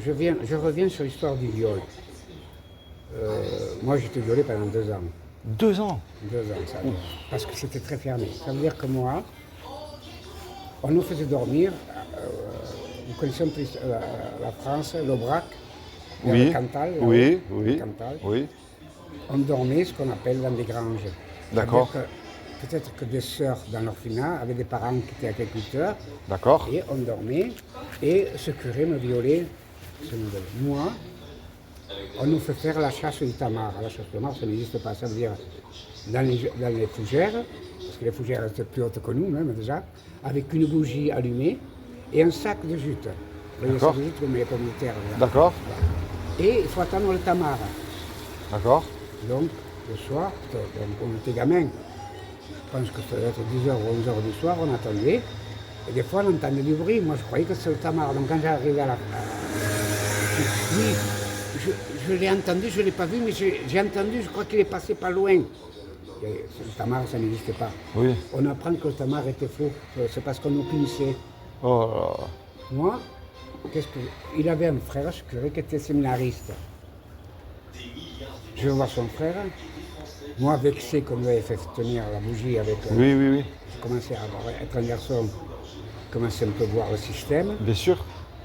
je reviens sur l'histoire du viol. Moi, j'ai été violé pendant 2 ans. 2 ans. 2 ans, ça. Parce que c'était très fermé. Ça veut dire que moi, on nous faisait dormir. Vous connaissez un peu la France, l'Aubrac, Oui, le Cantal. oui, le oui, Cantal. oui. On dormait ce qu'on appelle dans des granges. D'accord. C'est-à-dire que peut-être que des sœurs dans l'orphelinat avaient des parents qui étaient agriculteurs. D'accord. Et on dormait, et ce curé me violait. Moi, on nous fait faire la chasse du tamar. La chasse du tamar, ça n'existe pas. Ça veut dire dans les fougères, parce que les fougères étaient plus hautes que nous, même déjà, avec une bougie allumée et un sac de jute. Vous voyez, ça de jute comme les pommes de terre. D'accord. Et il faut attendre le tamar. D'accord. Donc, le soir, on était gamins. Je pense que ça devait être 10h ou 11h du soir, on attendait. Et des fois, on entendait du bruit. Moi, je croyais que c'était le tamar. Donc, quand j'arrivais à la... Oui, je l'ai entendu, je ne l'ai pas vu, mais j'ai entendu, je crois qu'il est passé pas loin. Et le tamar, ça n'existait pas. Oui. On apprend que le tamar était faux. C'est parce qu'on nous punissait. Oh là là. Moi, il avait un frère, ce curé, qui était séminariste. Je vais voir son frère. Moi, vexé qu'on lui avait fait tenir la bougie avec... Oui, oui, oui. J'ai commencé à être un garçon, commencé un peu à voir le système. Bien sûr.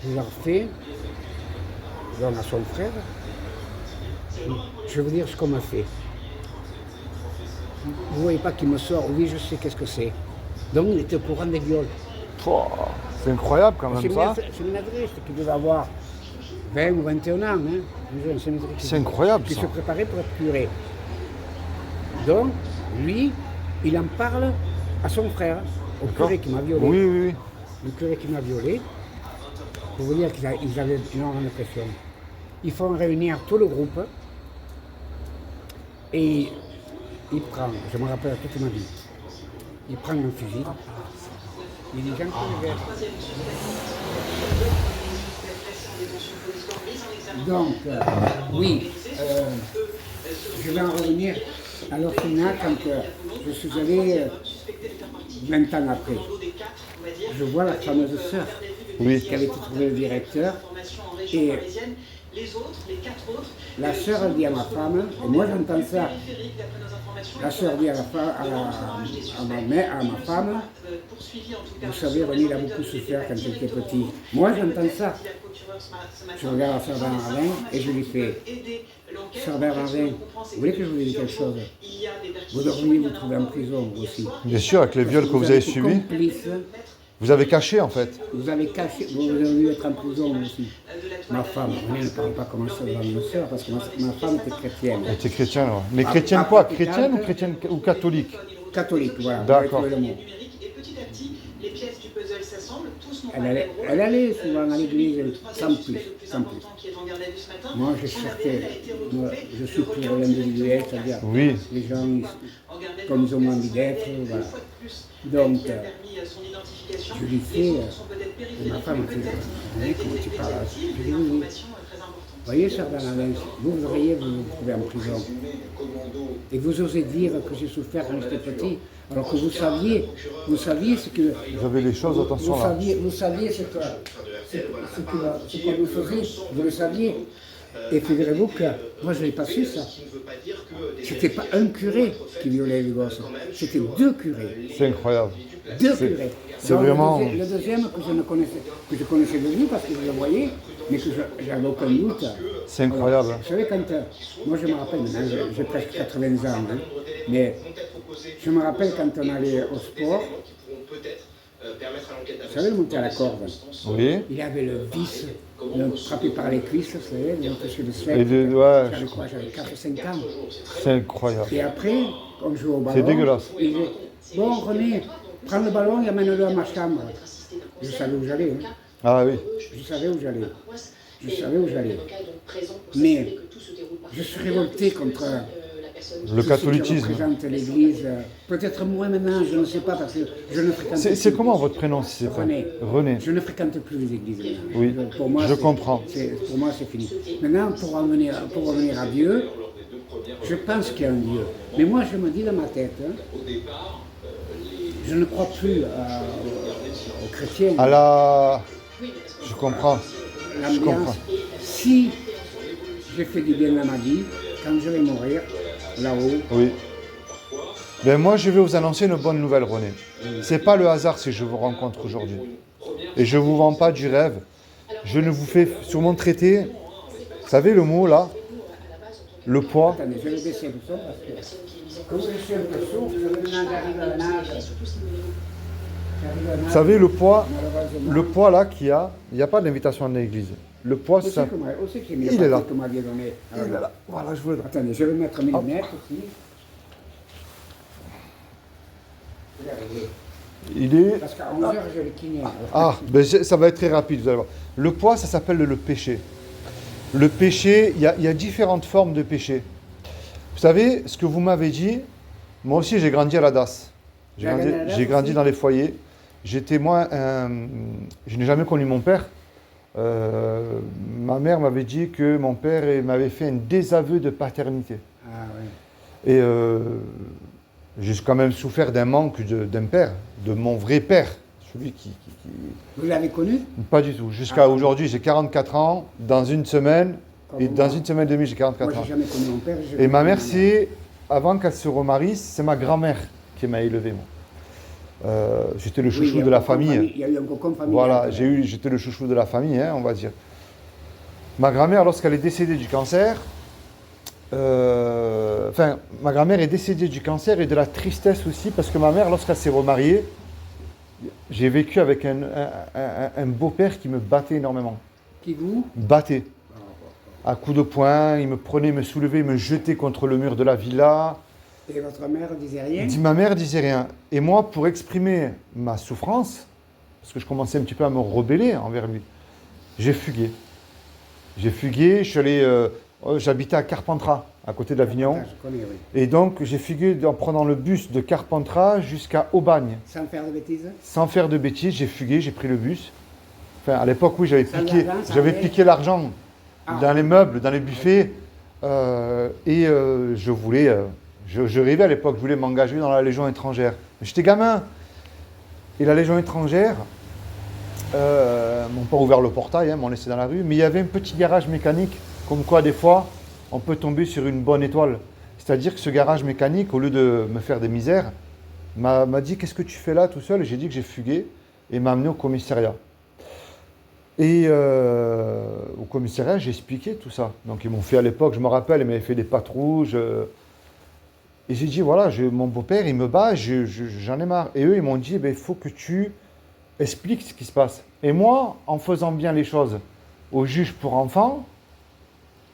Je leur fais, donc à son frère, je vais vous dire ce qu'on m'a fait. Vous ne voyez pas qu'il me sort, oui, je sais qu'est-ce que c'est. Donc, il était au courant des viols. Oh, c'est incroyable quand même ça. C'est une adresse qui devait avoir 20 ou 21 ans. Hein. C'est incroyable qui ça. se préparait pour être curé. Donc, lui, il en parle à son frère, au curé qui m'a violé. Oui, oui, oui. Le curé qui m'a violé, pour vous dire qu'ils avaient énormément de pression. Ils font réunir tout le groupe et il prend, je me rappelle toute ma vie, il prend un fusil, il dit Jean-Claude Vert. Donc, oui, je vais en revenir à l'orphelinat quand je suis allé 20 ans après. Je vois la fameuse sœur qui avait été trouvée le directeur et la sœur dit à ma femme, et moi j'entends ça, la sœur dit à ma femme, vous savez, René, il a beaucoup souffert quand il était petit. Moi j'entends ça. Je regarde la sœur Bernardin et je lui fais, sœur Bernardin, vous voulez que je vous dise quelque chose? Vous devriez vous trouver en prison aussi. Bien sûr, avec les viols que vous avez subis. Vous avez caché en fait. Vous avez caché, vous devriez être en prison aussi. Ma femme, René ne parle pas comment ça devant une sœur parce que ma femme était chrétienne. Elle était chrétienne, ouais. Mais chrétienne quoi? Chrétienne ou catholique? Catholique, voilà. D'accord. Elle allait souvent à l'église, sans plus. Moi, je suis pour l'individuel, c'est-à-dire oui. Les gens, comme ils ont envie d'être, voilà. Donc, je lui fais, et ma femme me fait, comment tu parles? Je dis oui. Vous voyez, sœur Bernardin, vous devriez vous trouver en prison. Et vous osez dire que j'ai souffert quand j'étais petit, alors que vous saviez ce que... Vous avez les choses, attention là. Vous saviez ce qu'on nous faisait, vous le saviez. Et figurez-vous que moi je n'ai pas su ça. C'était pas un curé qui violait les gosses, c'était 2 curés. C'est incroyable. Deux curés. c'est Donc, vraiment- le deuxième que je connaissais de lui parce que je le voyais, mais que j'avais aucun doute. C'est incroyable. Vous savez, moi je me rappelle, maintenant j'ai presque 80 ans, hein, mais je me rappelle quand on allait au sport, vous savez, le monter à la corde, Oui. il avait le vis, frappé par les cuisses, vous savez, il empêchait de se faire. Et ouais, J'avais quoi, j'avais 4 ou 5 ans. c'est incroyable. Et après, on jouait au ballon. C'est dégueulasse. Il disait, bon René, prends le ballon et amène-le à ma chambre. Je savais où j'allais. Hein. Ah oui. Je savais où j'allais. Je savais où j'allais. Mais je suis révolté contre Le tout ce qui catholicisme. représente l'Église. Peut-être moins maintenant, je ne sais pas, parce que je ne fréquente C'est plus. comment votre prénom si c'est pas René. René. Je ne fréquente plus les églises maintenant. Oui, Pour moi, je comprends. Pour moi, c'est fini. Maintenant, pour revenir à Dieu, je pense qu'il y a un Dieu. Mais moi, je me dis dans ma tête, hein, je ne crois plus aux chrétiens. À la... Je comprends. Je comprends. L'ambiance. Si j'ai fait du bien dans ma vie, quand je vais mourir, là-haut, Oui. Ben moi, je vais vous annoncer une bonne nouvelle, René. C'est pas le hasard si je vous rencontre aujourd'hui. Et je vous vends pas du rêve. Je ne vous fais sur mon traité. Vous savez le mot là, le poids. attendez, je vais baisser le son parce que comme je suis un peu sourd, j'arrive à un âge. Vous savez le poids, Malheureusement. le poids là qu'il y a, il n'y a pas d'invitation à l'église. Le poids, c'est ça. Où c'est qu'il y a Il est là. que vous m'aviez donné. Il est là. Voilà, je vous le donne. Attendez, je vais mettre 1000 mètres aussi. Il est. Parce qu'à 11h, j'ai le kiné. Ah, ben ça va être très rapide, vous allez voir. Le poids, ça s'appelle le péché. Le péché, il y a différentes formes de péché. Vous savez, ce que vous m'avez dit, moi aussi j'ai grandi à la DAS. J'ai grandi dans les foyers. J'étais moi, je n'ai jamais connu mon père. Ma mère m'avait dit que mon père m'avait fait un désaveu de paternité. Ah oui. Et j'ai quand même souffert d'un manque d'un père, de mon vrai père. Celui qui... Vous l'avez connu? Pas du tout. Jusqu'à aujourd'hui, j'ai 44 ans. Dans une semaine, et dans une semaine et demie, j'ai 44 Moi, ans. j'ai jamais connu mon père. Et ma mère, avant qu'elle se remarie, c'est ma grand-mère qui m'a élevé, moi. J'étais le chouchou de la famille. Il y a eu un cocon familial. Voilà, j'étais le chouchou de la famille, hein, on va dire. Ma grand-mère, lorsqu'elle est décédée du cancer, ma grand-mère est décédée du cancer et de la tristesse aussi, parce que ma mère, lorsqu'elle s'est remariée, j'ai vécu avec un beau-père qui me battait énormément. Qui vous? Battait. À coups de poing, il me prenait, me soulevait, me jetait contre le mur de la villa. Et votre mère disait rien? Ma mère disait rien. Et moi, pour exprimer ma souffrance, parce que je commençais un petit peu à me rebeller envers lui, j'ai fugué. J'ai fugué, je suis allé, j'habitais à Carpentras, à côté de l'Avignon. Ah, je connais, oui. Et donc, j'ai fugué en prenant le bus de Carpentras jusqu'à Aubagne. Sans faire de bêtises? Sans faire de bêtises, j'ai fugué, j'ai pris le bus. Enfin, à l'époque, oui, j'avais Sans piqué, l'argent, sans j'avais rien. piqué l'argent Ah. dans les meubles, dans les buffets. Je voulais, je rêvais à l'époque, je voulais m'engager dans la Légion étrangère. Mais j'étais gamin. Et la Légion étrangère, m'ont pas ouvert le portail, m'ont laissé dans la rue. Mais il y avait un petit garage mécanique, comme quoi des fois, on peut tomber sur une bonne étoile. C'est-à-dire que ce garage mécanique, au lieu de me faire des misères, m'a dit « Qu'est-ce que tu fais là tout seul ?» Et j'ai dit que j'ai fugué et m'a amené au commissariat. Et au commissariat, j'ai expliqué tout ça. Donc ils m'ont fait à l'époque, je me rappelle, ils m'avaient fait des pattes rouges. Et j'ai dit, voilà, mon beau-père, il me bat, j'en ai marre. Et eux, ils m'ont dit, il faut que tu expliques ce qui se passe. Et moi, en faisant bien les choses au juge pour enfants,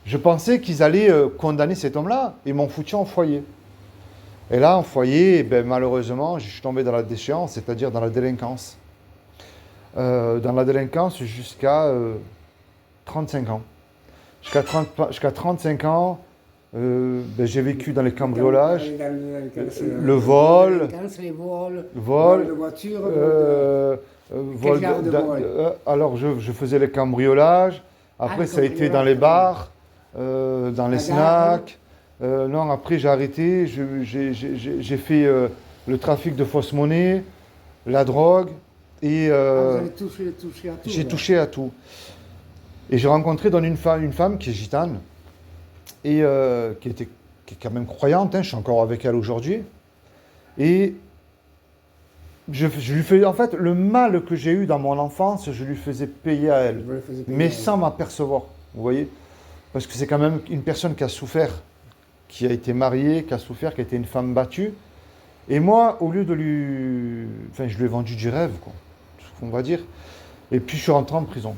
je pensais qu'ils allaient condamner cet homme-là. Ils m'ont foutu en foyer. Et là, en foyer, malheureusement, je suis tombé dans la déchéance, c'est-à-dire dans la délinquance. Dans la délinquance jusqu'à 35 ans. Jusqu'à 35 ans, j'ai vécu dans les cambriolages, le vol, Les vols, vol, de voitures, vol genre de vol? alors je faisais les cambriolages, après le ça a été cambriolage, dans les bars, dans les snacks. Non, après j'ai arrêté, j'ai fait le trafic de fausses monnaies, la drogue. Et vous avez touché à tout. j'ai là. touché à tout. Et j'ai rencontré une femme qui est gitane et qui est quand même croyante, je suis encore avec elle aujourd'hui. Et je lui fais, en fait, le mal que j'ai eu dans mon enfance, je lui faisais payer à elle, Vous le faisiez payer mais à elle. sans m'apercevoir, vous voyez? Parce que c'est quand même une personne qui a souffert, qui a été mariée, qui a souffert, qui a été une femme battue. Et moi, au lieu de lui... Enfin, je lui ai vendu du rêve, quoi, on va dire. Et puis, je suis rentré en prison.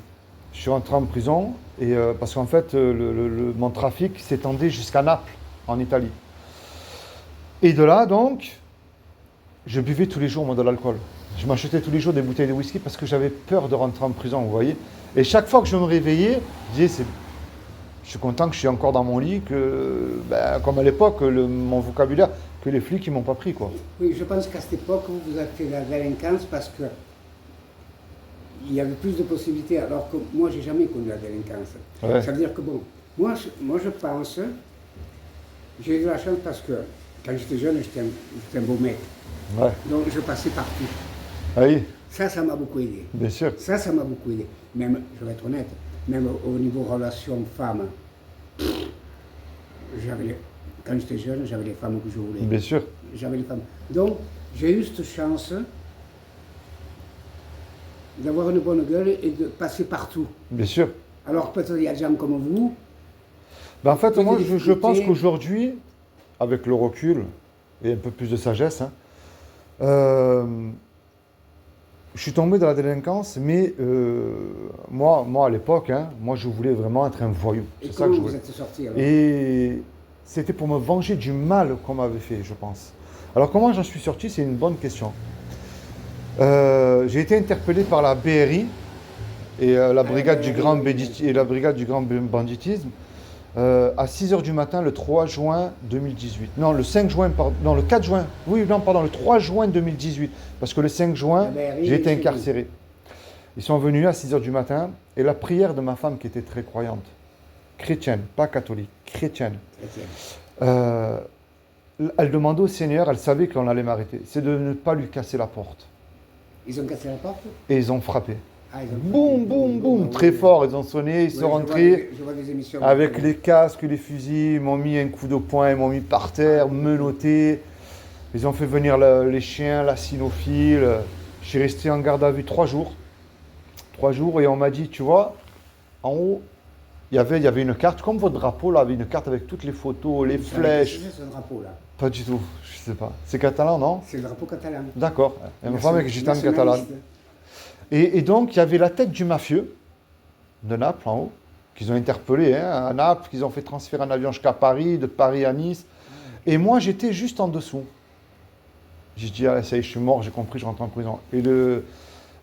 Je suis rentré en prison, et, parce qu'en fait, mon trafic s'étendait jusqu'à Naples, en Italie. Et de là, donc, je buvais tous les jours, moi, de l'alcool. Je m'achetais tous les jours des bouteilles de whisky parce que j'avais peur de rentrer en prison, vous voyez. Et chaque fois que je me réveillais, je disais, je suis content que je suis encore dans mon lit, que, ben, comme à l'époque, mon vocabulaire, que les flics, ils m'ont pas pris, quoi. Oui, je pense qu'à cette époque, vous avez fait la délinquance parce que il y avait plus de possibilités, alors que moi, j'ai jamais connu la délinquance. Ouais. Ça veut dire que bon, moi je pense, j'ai eu de la chance parce que quand j'étais jeune, j'étais un beau mec. Ouais. Donc je passais partout. Ah oui, Ça m'a beaucoup aidé. bien sûr. Ça m'a beaucoup aidé. Même, je vais être honnête, même au niveau relation femme, quand j'étais jeune, j'avais les femmes que je voulais. Bien sûr. J'avais les femmes. Donc, j'ai eu cette chance d'avoir une bonne gueule et de passer partout. Bien sûr. Alors, peut-être il y a des gens comme vous. Ben, en fait, Vous moi, avez des je pense difficultés. qu'aujourd'hui, avec le recul et un peu plus de sagesse, hein, je suis tombé dans la délinquance, mais moi à l'époque, hein, moi, je voulais vraiment être un voyou. Et C'est ça que comment je vous voulais. êtes sorti alors? Et c'était pour me venger du mal qu'on m'avait fait, je pense. Alors, comment j'en suis sorti? C'est une bonne question. J'ai été interpellé par la BRI et la brigade du grand banditisme à 6 heures du matin le 3 juin 2018. Non, le 5 juin, non, le 4 juin. Oui, non, pardon, le 3 juin 2018. Parce que le 5 juin, La BRI, j'ai été c'est incarcéré. Ils sont venus à 6 heures du matin et la prière de ma femme qui était très croyante, chrétienne, pas catholique, chrétienne, euh, elle demandait au Seigneur, elle savait qu'on allait m'arrêter, c'est de ne pas lui casser la porte. Ils ont cassé la porte? Et ils ont frappé. Ah, ils ont Boum, boum, boum, très fort, ils ont sonné, ils sont rentrés. Je vois des émissions. Avec les casques, les fusils, ils m'ont mis un coup de poing, ils m'ont mis par terre, menotté. Ils ont fait venir les chiens, la cynophile. Je suis resté en garde à vue 3 jours. 3 jours et on m'a dit, tu vois, en haut, il y avait une carte, comme votre drapeau là, il y avait une carte avec toutes les photos, les flèches. C'est ce drapeau là. Pas du tout, je sais pas. C'est catalan, non? C'est le drapeau catalan. D'accord. Et ma femme est gitane catalane. Nationaliste. Et donc, il y avait la tête du mafieux de Naples en haut, qu'ils ont interpellé hein, à Naples, qu'ils ont fait transférer en avion jusqu'à Paris, de Paris à Nice. Et moi, j'étais juste en dessous. J'ai dit, ah, ça y est, je suis mort, j'ai compris, je rentre en prison. Et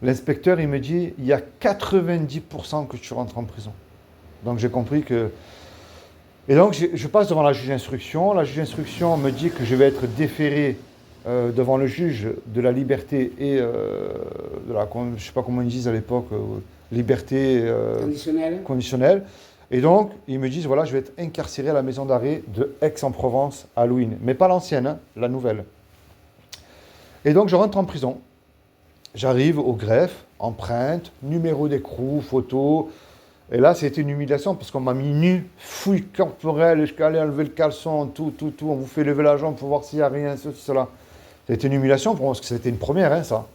l'inspecteur, il me dit, il y a 90% que tu rentres en prison. Donc, j'ai compris que... Et donc, je passe devant la juge d'instruction. La juge d'instruction me dit que je vais être déféré devant le juge de la liberté et de la, je ne sais pas comment ils disent à l'époque, liberté Conditionnel. conditionnelle. Et donc, ils me disent, voilà, je vais être incarcéré à la maison d'arrêt de Aix-en-Provence à Louine. Mais pas l'ancienne, hein, la nouvelle. Et donc, je rentre en prison. J'arrive au greffe, empreinte, numéro d'écrou, photo. Et là, c'était une humiliation parce qu'on m'a mis nu, fouille corporelle, je suis allé enlever le caleçon, tout. On vous fait lever la jambe pour voir s'il n'y a rien, ceci, cela. C'était une humiliation pour moi parce que c'était une première, hein, ça.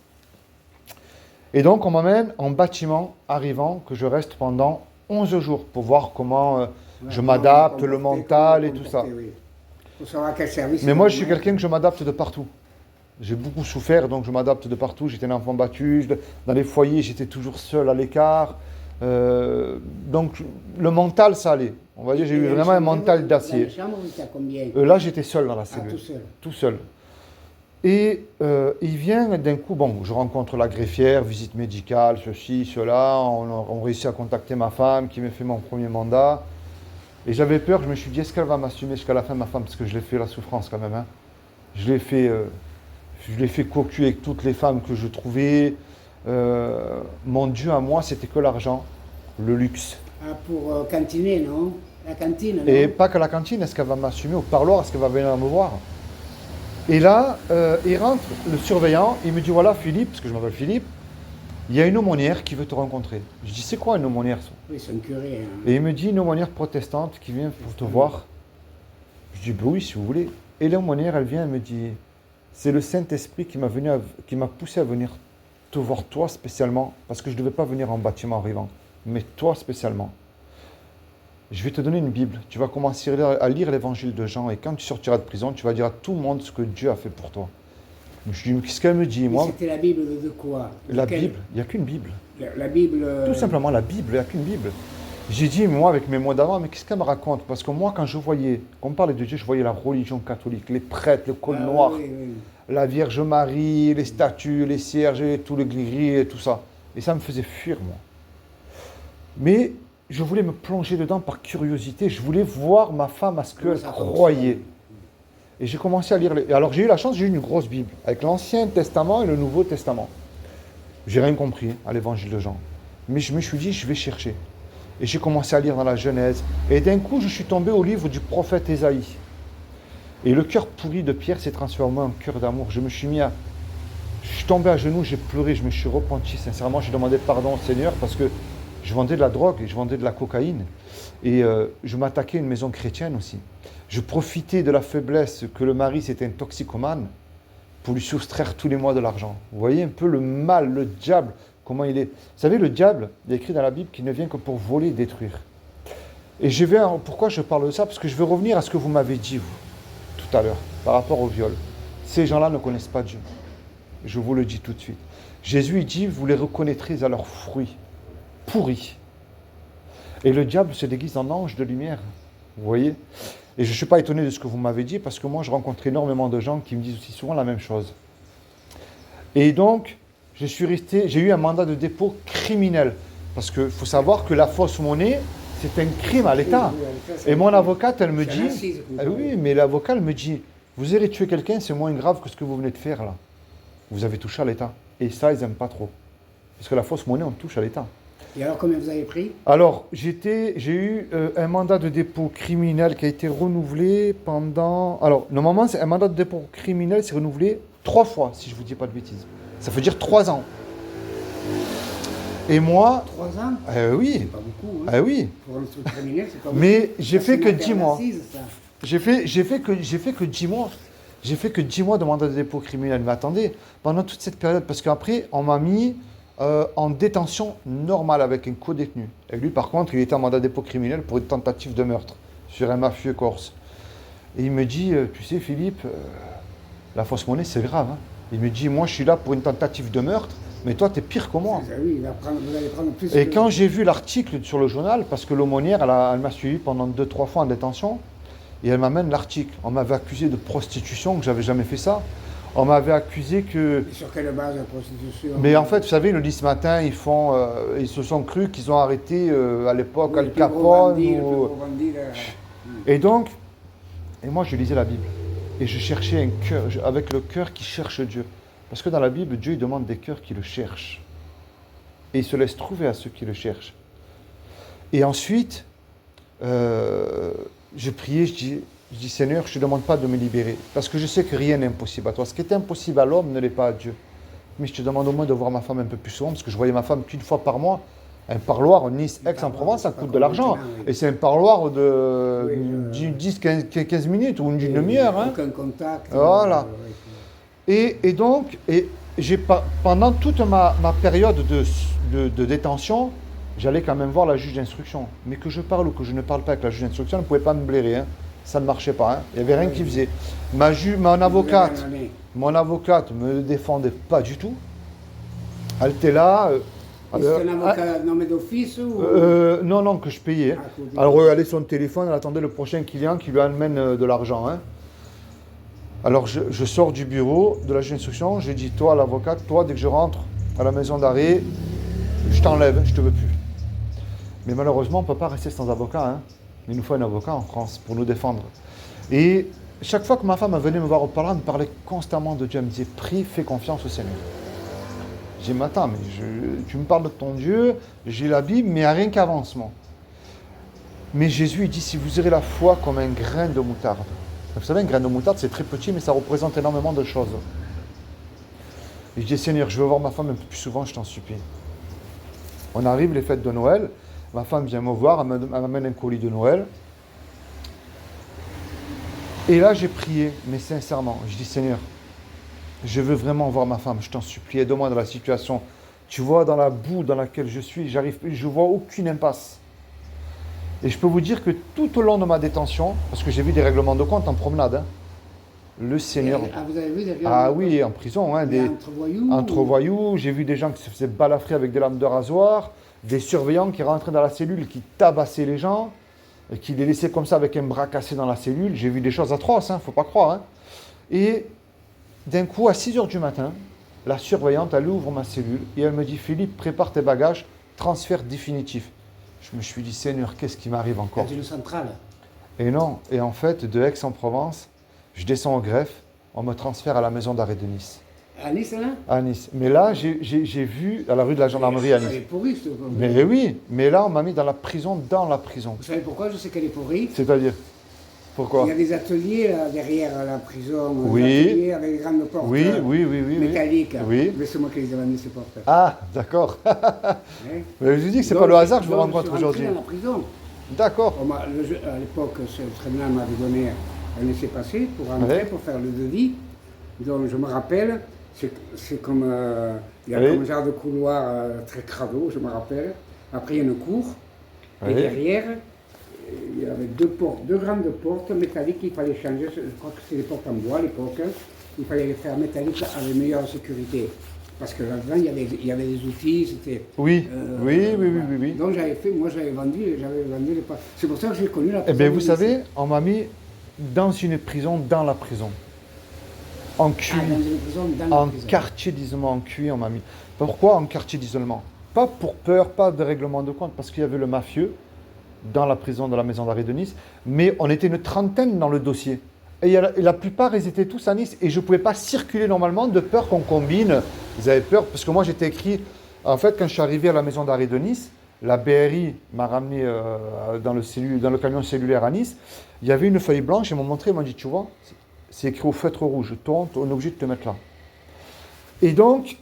Et donc, on m'amène en bâtiment arrivant que je reste pendant 11 jours pour voir comment je m'adapte, le mental et tout ça. Oui. Pour savoir quel service. Mais moi, je suis quelqu'un que je m'adapte de partout. J'ai beaucoup souffert, donc je m'adapte de partout. J'étais un enfant battu. Dans les foyers, j'étais toujours seul à l'écart. Donc, le mental, ça allait. On va dire, j'ai eu vraiment un mental d'acier. Dans la chambre, vous étiez à combien? Là, j'étais seul dans la Ah, cellule. tout seul. Tout seul. Et il vient d'un coup, bon, je rencontre la greffière, visite médicale, ceci, cela. On réussit à contacter ma femme qui m'a fait mon premier mandat. Et j'avais peur, je me suis dit, est-ce qu'elle va m'assumer jusqu'à la fin, ma femme? Parce que je l'ai fait la souffrance quand même. Hein. Je l'ai fait cocu avec toutes les femmes que je trouvais. Mon Dieu à moi, c'était que l'argent, le luxe. Ah, pour cantiner, non? La cantine, non? Et pas que la cantine, est-ce qu'elle va m'assumer au parloir, est-ce qu'elle va venir me voir? Et là, il rentre, le surveillant, il me dit, voilà Philippe, parce que je m'appelle Philippe, il y a une aumônière qui veut te rencontrer. Je dis, c'est quoi une aumônière ça? Oui, c'est un curé. Hein. Et il me dit, une aumônière protestante qui vient pour te voir. Je dis, bah oui, si vous voulez. Et l'aumônière, elle vient, elle me dit, c'est le Saint-Esprit qui m'a poussé à venir te voir toi spécialement, parce que je ne devais pas venir en bâtiment arrivant, mais toi spécialement. Je vais te donner une Bible. Tu vas commencer à lire l'évangile de Jean, et quand tu sortiras de prison, tu vas dire à tout le monde ce que Dieu a fait pour toi. Je dis, mais qu'est-ce qu'elle me dit, moi? C'était la Bible de quoi? La Bible, il n'y a qu'une Bible. La Bible. Tout simplement la Bible, il n'y a qu'une Bible. J'ai dit, moi, avec mes mots d'avant, mais qu'est-ce qu'elle me raconte? Parce que moi, quand je voyais, quand on parlait de Dieu, je voyais la religion catholique, les prêtres, le col noir, Oui, oui. la Vierge Marie, les statues, les cierges, tout le gris et tout ça. Et ça me faisait fuir, moi. Mais je voulais me plonger dedans par curiosité. Je voulais voir ma femme à ce qu'elle croyait. Et j'ai commencé à lire. Alors j'ai eu la chance, j'ai eu une grosse Bible, avec l'Ancien Testament et le Nouveau Testament. J'ai rien compris à l'évangile de Jean. Mais je me suis dit, je vais chercher. Et j'ai commencé à lire dans la Genèse. Et d'un coup, je suis tombé au livre du prophète Ésaïe. Et le cœur pourri de Pierre s'est transformé en cœur d'amour. Je suis tombé à genoux, j'ai pleuré, je me suis repenti. Sincèrement, j'ai demandé pardon au Seigneur parce que je vendais de la drogue et je vendais de la cocaïne. Et je m'attaquais à une maison chrétienne aussi. Je profitais de la faiblesse que le mari, c'était un toxicomane, pour lui soustraire tous les mois de l'argent. Vous voyez un peu le mal, le diable, comment il est. Vous savez, le diable, il est écrit dans la Bible qu'il ne vient que pour voler et détruire. Et pourquoi je parle de ça? Parce que je vais revenir à ce que vous m'avez dit, vous, tout à l'heure, par rapport au viol. Ces gens-là ne connaissent pas Dieu. Je vous le dis tout de suite. Jésus, il dit, vous les reconnaîtrez à leurs fruits, pourris. Et le diable se déguise en ange de lumière. Vous voyez? Et je ne suis pas étonné de ce que vous m'avez dit, parce que moi, je rencontre énormément de gens qui me disent aussi souvent la même chose. Et donc, j'ai eu un mandat de dépôt criminel. Parce qu'il faut savoir que la fausse monnaie, c'est un crime à l'État. Et mon avocate, elle me dit... oui, mais l'avocat, elle me dit, vous allez tuer quelqu'un, c'est moins grave que ce que vous venez de faire là. Vous avez touché à l'État. Et ça, ils n'aiment pas trop. Parce que la fausse monnaie, on touche à l'État. Et alors, combien vous avez pris? Alors, j'ai eu un mandat de dépôt criminel qui a été renouvelé pendant... Alors, normalement, un mandat de dépôt criminel, c'est renouvelé 3 fois, si je ne vous dis pas de bêtises. Ça veut dire 3 ans. Et moi... 3 ans? Oui. C'est pas beaucoup, hein? Oui. Pour un truc criminel, c'est pas beaucoup. Mais j'ai fait que 10 mois. Assise, ça. J'ai fait que 10 mois. J'ai fait que 10 mois de mandat de dépôt criminel. Mais attendez, pendant toute cette période, parce qu'après, on m'a mis en détention normale avec un co-détenu. Et lui, par contre, il était en mandat de dépôt criminel pour une tentative de meurtre sur un mafieux corse. Et il me dit, tu sais, Philippe, la fausse monnaie, c'est grave. Hein. Il me dit, moi, je suis là pour une tentative de meurtre, mais toi, tu es pire que moi. Oui, vous allez prendre plus. Et quand j'ai vu l'article sur le journal, parce que l'aumônière, elle m'a suivi pendant 2-3 fois en détention, et elle m'amène l'article. On m'avait accusé de prostitution, que j'avais jamais fait ça. On m'avait accusé que... Et sur quelle base de prostitution? Mais en fait, vous savez, le 10 matin, ils se sont crus qu'ils ont arrêté à l'époque Al Capone. Et donc, moi je lisais la Bible. Et je cherchais un cœur, avec le cœur qui cherche Dieu. Parce que dans la Bible, Dieu il demande des cœurs qui le cherchent. Et il se laisse trouver à ceux qui le cherchent. Et ensuite, je priais, je dis Seigneur, je ne te demande pas de me libérer. Parce que je sais que rien n'est impossible à toi. Ce qui est impossible à l'homme ne l'est pas à Dieu. Mais je te demande au moins de voir ma femme un peu plus souvent. Parce que je voyais ma femme qu'une fois par mois. Un parloir Nice, Aix-en-Provence, ça coûte de l'argent. Et c'est un parloir de 10-15 minutes ou d'une demi-heure. Hein. Aucun contact. Voilà. Et donc, pendant toute ma période de détention, j'allais quand même voir la juge d'instruction. Mais que je parle ou que je ne parle pas avec la juge d'instruction, elle ne pouvait pas me blairer. Hein. Ça ne marchait pas. Hein. Il n'y avait rien qui faisait. Mon avocate me défendait pas du tout. Elle était là. C'est un avocat nommé d'office ou... Non, que je payais. Alors, elle allait sur le téléphone, elle attendait le prochain client qui lui amène de l'argent. Hein. Alors, je sors du bureau de la juge d'instruction, j'ai dit, toi, l'avocate, toi, dès que je rentre à la maison d'arrêt, je t'enlève, je te veux plus. Mais malheureusement, on ne peut pas rester sans avocat. Hein. Il nous faut un avocat en France pour nous défendre. Et chaque fois que ma femme venait me voir au parlant, elle me parlait constamment de Dieu. Elle me disait, prie, fais confiance au Seigneur. J'ai dit, mais attends, tu me parles de ton Dieu, j'ai la Bible, mais il n'y a rien qu'avancement. Mais Jésus, il dit, si vous aurez la foi comme un grain de moutarde. Vous savez, un grain de moutarde, c'est très petit, mais ça représente énormément de choses. Et je dis, Seigneur, je veux voir ma femme un peu plus souvent, je t'en supplie. On arrive les fêtes de Noël, ma femme vient me voir, elle m'amène un colis de Noël. Et là, j'ai prié, mais sincèrement, je dis, Seigneur, je veux vraiment voir ma femme, je t'en supplie, aide-moi dans la situation. Tu vois, dans la boue dans laquelle je suis, je vois aucune impasse. Et je peux vous dire que tout au long de ma détention, parce que j'ai vu des règlements de compte en promenade, hein, le Seigneur... Ah, vous avez vu derrière Ah oui, en prison, hein, entre voyous entre voyous, j'ai vu des gens qui se faisaient balafrer avec des lames de rasoir, des surveillants qui rentraient dans la cellule, qui tabassaient les gens, et qui les laissaient comme ça avec un bras cassé dans la cellule. J'ai vu des choses atroces, faut pas croire. Hein. Et d'un coup, à 6 h du matin, la surveillante, elle ouvre ma cellule et elle me dit « Philippe, prépare tes bagages, transfert définitif ». Je me suis dit « Seigneur, qu'est-ce qui m'arrive encore ?» Dans une centrale. Et non, et en fait, de Aix-en-Provence, je descends au greffe, on me transfère à la maison d'arrêt de Nice. À Nice, là? À Nice. Mais là, j'ai vu, à la rue de la gendarmerie à Nice. Elle est pourrie, cette fois. Mais oui, mais là, on m'a mis dans la prison, Vous savez pourquoi je sais qu'elle est pourrie? C'est-à-dire, pourquoi? Il y a des ateliers là, derrière la prison, Oui. des ateliers avec des grandes portes Oui. métalliques. Oui. Mais c'est moi qui les ai vendues, ces portes. Ah, d'accord. Hein. Mais je vous dis que c'est Donc, pas le hasard que je vous donc, rencontre suis rentré aujourd'hui. dans la prison. D'accord. À l'époque, ce tribunal m'avait donné un laissez-passer pour rentrer, Ouais. pour faire le devis. Donc je me rappelle, c'est comme, il y a Oui. comme un genre de couloir très crado, je me rappelle. Après, il y a une cour. Oui. Et derrière, il y avait deux grandes portes métalliques qu'il fallait changer. Je crois que c'était des portes en bois à l'époque. Il fallait les faire métalliques avec meilleure sécurité. Parce que là-dedans, il y avait des outils, c'était... Oui. Oui. Donc j'avais vendu les portes. C'est pour ça que j'ai connu la Eh prison. bien, de vous Nice. savez, on m'a mis dans une prison, dans la prison. En QI. Ah, dans une prison, dans la En prison. quartier d'isolement, en QI, on m'a mis. Pourquoi en quartier d'isolement? Pas pour peur, pas de règlement de compte, parce qu'il y avait le mafieux dans la prison de la maison d'arrêt de Nice, mais on était une trentaine dans le dossier. Et la plupart, ils étaient tous à Nice, et je ne pouvais pas circuler normalement de peur qu'on combine. Ils avaient peur, parce que moi j'étais écrit, en fait, quand je suis arrivé à la maison d'arrêt de Nice, la BRI m'a ramené dans le camion cellulaire à Nice, il y avait une feuille blanche, ils m'ont montré, ils m'ont dit, tu vois, c'est écrit au feutre rouge, toi, on est obligé de te mettre là. Et donc,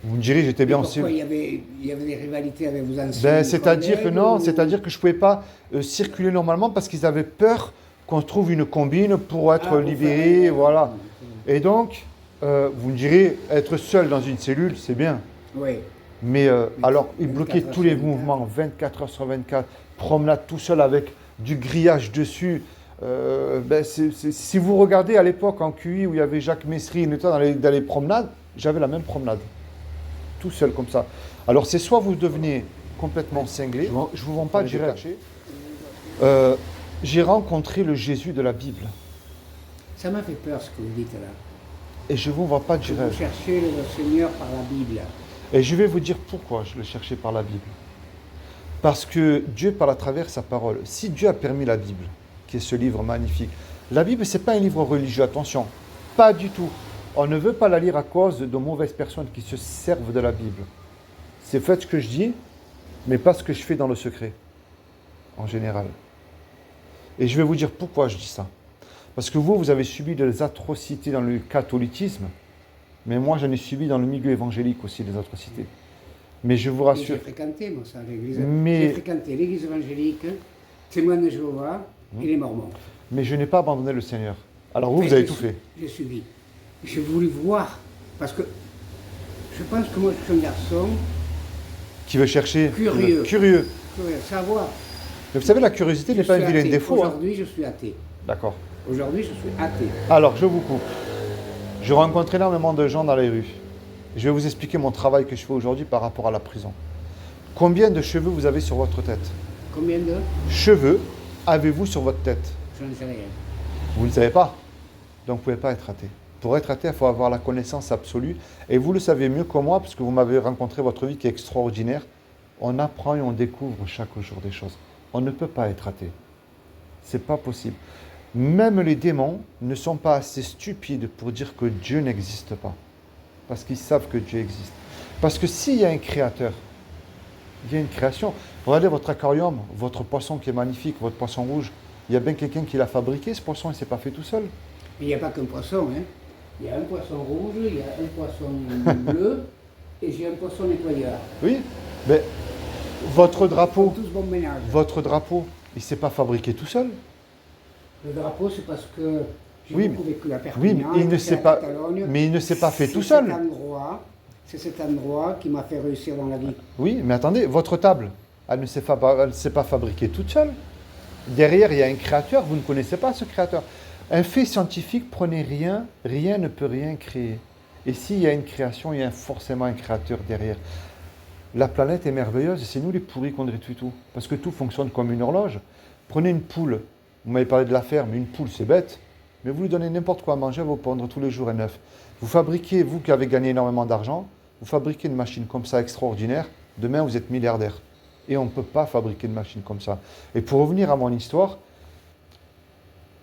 vous me direz, j'étais bien en Pourquoi il y avait des rivalités avec vos anciens c'est-à-dire que collègues non, ou- c'est-à-dire que je ne pouvais pas circuler normalement parce qu'ils avaient peur qu'on trouve une combine pour être pour libéré, faire- voilà. Et donc, vous me direz, être seul dans une cellule, c'est bien. Oui. Mais alors, ils 24 bloquaient heures tous sur les 24. mouvements, 24 heures sur 24, promenade tout seul avec du grillage dessus. Si vous regardez à l'époque en QI où il y avait Jacques Messry dans les promenades, j'avais la même promenade. Tout seul comme ça. Alors c'est soit vous devenez complètement cinglé, je ne vous vends pas de caché. J'ai rencontré le Jésus de la Bible. Ça m'a fait peur ce que vous dites là. Et je ne vous vends pas de Que vous rêve. cherchez le Seigneur par la Bible. Et je vais vous dire pourquoi je le cherchais par la Bible. Parce que Dieu parle à travers sa parole. Si Dieu a permis la Bible, qui est ce livre magnifique, la Bible, ce n'est pas un livre religieux, attention. Pas du tout. On ne veut pas la lire à cause de mauvaises personnes qui se servent de la Bible. C'est fait ce que je dis, mais pas ce que je fais dans le secret, en général. Et je vais vous dire pourquoi je dis ça. Parce que vous avez subi des atrocités dans le catholicisme, mais moi j'en ai subi dans le milieu évangélique aussi des atrocités. Mais je vous rassure, J'ai fréquenté, moi, ça, l'église. Mais- J'ai fréquenté l'église évangélique, témoin de Jéhovah et les Mormons. mais je n'ai pas abandonné le Seigneur. Alors vous, Enfin, vous avez j'ai tout su- fait. J'ai suivi. J'ai voulu voir, parce que je pense que moi, je suis un garçon Qui veut chercher Curieux. Curieux. curieux, savoir. Mais vous savez, la curiosité Je n'est pas suis un vilain athée. défaut. Hein. Aujourd'hui, je suis athée. D'accord. Aujourd'hui, je suis athée. Alors, je vous coupe. Je rencontre énormément de gens dans les rues. Je vais vous expliquer mon travail que je fais aujourd'hui par rapport à la prison. Combien de cheveux vous avez sur votre tête? Combien de? Cheveux avez-vous sur votre tête? Je ne sais rien. Vous ne le savez pas. Donc, vous ne pouvez pas être athée. Pour être athée, il faut avoir la connaissance absolue. Et vous le savez mieux que moi, parce que vous m'avez rencontré votre vie qui est extraordinaire. On apprend et on découvre chaque jour des choses. On ne peut pas être athée. C'est pas possible. Même les démons ne sont pas assez stupides pour dire que Dieu n'existe pas. Parce qu'ils savent que Dieu existe. Parce que s'il y a un créateur, il y a une création. Regardez votre aquarium, votre poisson qui est magnifique, votre poisson rouge. Il y a bien quelqu'un qui l'a fabriqué, ce poisson, il ne s'est pas fait tout seul. Il n'y a pas qu'un poisson, hein. Il y a un poisson rouge, il y a un poisson bleu, et j'ai un poisson nettoyeur. Oui, mais votre drapeau, Tous bon ménage. il ne s'est pas fabriqué tout seul. Le drapeau, c'est parce que J'ai Oui, beaucoup vécu à oui, Perpignan, mais il ne j'ai s'est fait pas, à Catalogne. mais il ne s'est pas fait C'est tout seul. C'est cet endroit qui m'a fait réussir dans la vie. Oui, mais attendez, votre table, elle ne s'est pas fabriquée toute seule. Derrière, il y a un créateur, vous ne connaissez pas ce créateur. Un fait scientifique, prenez rien, rien ne peut rien créer. Et s'il y a une création, il y a forcément un créateur derrière. La planète est merveilleuse et c'est nous les pourris qu'on détruit tout. Parce que tout fonctionne comme une horloge. Prenez une poule, vous m'avez parlé de la ferme, une poule c'est bête, mais vous lui donnez n'importe quoi à manger, elle va vous pondre tous les jours un œuf. Vous fabriquez, vous qui avez gagné énormément d'argent, vous fabriquez une machine comme ça extraordinaire, demain vous êtes milliardaire. Et on ne peut pas fabriquer une machine comme ça. Et pour revenir à mon histoire,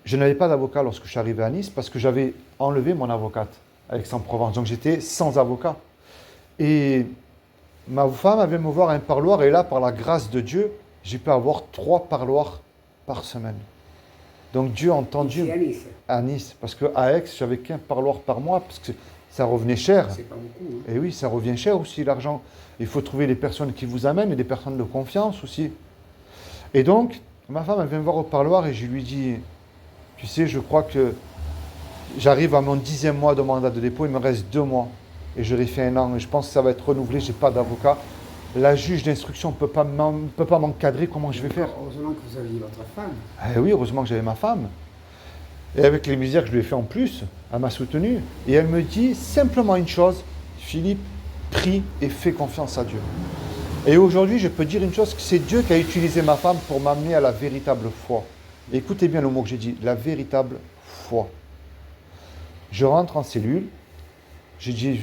je n'avais pas d'avocat lorsque je suis arrivé à Nice parce que j'avais enlevé mon avocate à Aix-en-Provence. Donc j'étais sans avocat. Et ma femme avait me voir à un parloir et là, par la grâce de Dieu, j'ai pu avoir 3 parloirs par semaine. Donc Dieu a entendu Ici à Nice. à Nice. Parce qu'à Aix, j'avais qu'un parloir par mois parce que ça revenait cher. C'est pas beaucoup. Hein. Et oui, ça revient cher aussi l'argent. Il faut trouver les personnes qui vous amènent et des personnes de confiance aussi. Et donc, ma femme, elle vient me voir au parloir et je lui dis, tu sais, je crois que j'arrive à mon 10e mois de mandat de dépôt, il me reste 2 mois. Et j'aurai fait 1 an et je pense que ça va être renouvelé, je n'ai pas d'avocat. La juge d'instruction ne peut pas m'encadrer, comment je vais faire? Heureusement que vous aviez votre femme. Eh oui, heureusement que j'avais ma femme. Et avec les misères que je lui ai fait en plus, elle m'a soutenu. Et elle me dit simplement une chose, Philippe, prie et fais confiance à Dieu. Et aujourd'hui, je peux dire une chose, que c'est Dieu qui a utilisé ma femme pour m'amener à la véritable foi. Écoutez bien le mot que j'ai dit, la véritable foi. Je rentre en cellule, j'ai dit,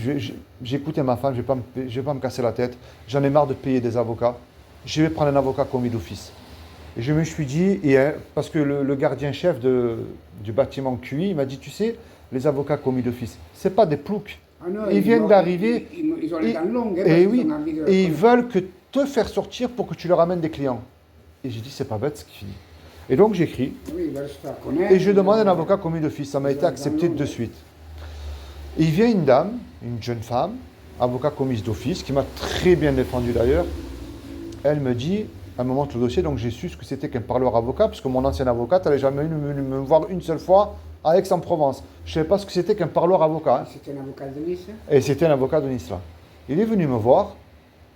j'ai écouté ma femme, je ne vais pas me casser la tête, j'en ai marre de payer des avocats, je vais prendre un avocat commis d'office. Et je me suis dit, parce que le gardien-chef du bâtiment QI, il m'a dit, tu sais, les avocats commis d'office, ce n'est pas des ploucs. Ah non, Ils viennent d'arriver. Ils ont les dents longues. Hein, Et parce oui, qu'ils ont envie de- et ils veulent que te faire sortir pour que tu leur amènes des clients. Et j'ai dit, c'est pas bête ce qu'il dit. Et donc j'écris, Oui, ils veulent se faire connaître. et je demande un avocat commis d'office. Ça m'a été accepté de suite. Et il vient une dame, une jeune femme, avocat commise d'office, qui m'a très bien défendu d'ailleurs. Elle me dit, elle me montre le dossier, donc j'ai su ce que c'était qu'un parloir avocat, parce que mon ancien avocate, elle n'avait jamais venu me voir une seule fois à Aix-en-Provence. Je ne savais pas ce que c'était qu'un parloir avocat. Hein. C'était un avocat de Nice. Et c'était un avocat de Nice là. Il est venu me voir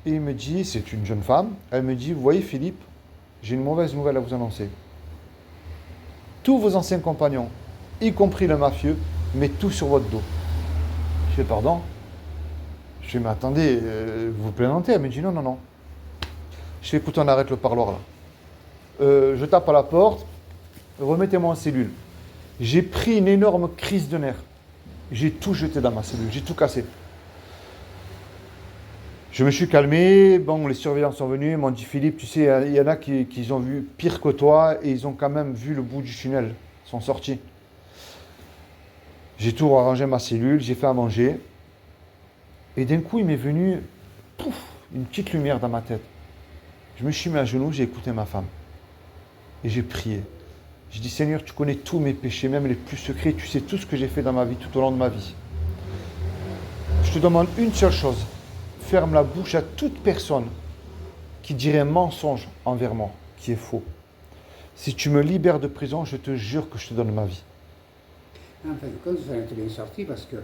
et il me dit, c'est une jeune femme, elle me dit, vous voyez Philippe, j'ai une mauvaise nouvelle à vous annoncer. Tous vos anciens compagnons, y compris le mafieux, mettent tout sur votre dos. Je fais pardon. Je fais mais attendez, vous plaisantez? Elle me dit non, non, non. Je fais écoute, on arrête le parloir là. Je tape à la porte, remettez-moi en cellule. J'ai pris une énorme crise de nerfs. J'ai tout jeté dans ma cellule, j'ai tout cassé. Je me suis calmé, bon, les surveillants sont venus, ils m'ont dit Philippe, tu sais, il y en a qui ont vu pire que toi et ils ont quand même vu le bout du tunnel, ils sont sortis. J'ai tout arrangé ma cellule, j'ai fait à manger. Et d'un coup, il m'est venu, pouf, une petite lumière dans ma tête. Je me suis mis à genoux, j'ai écouté ma femme. Et j'ai prié. J'ai dit, Seigneur, tu connais tous mes péchés, même les plus secrets, tu sais tout ce que j'ai fait dans ma vie, tout au long de ma vie. Je te demande une seule chose. Ferme la bouche à toute personne qui dirait un mensonge envers moi, qui est faux. Si tu me libères de prison, je te jure que je te donne ma vie. En fin de compte, ça est bien sorti parce que,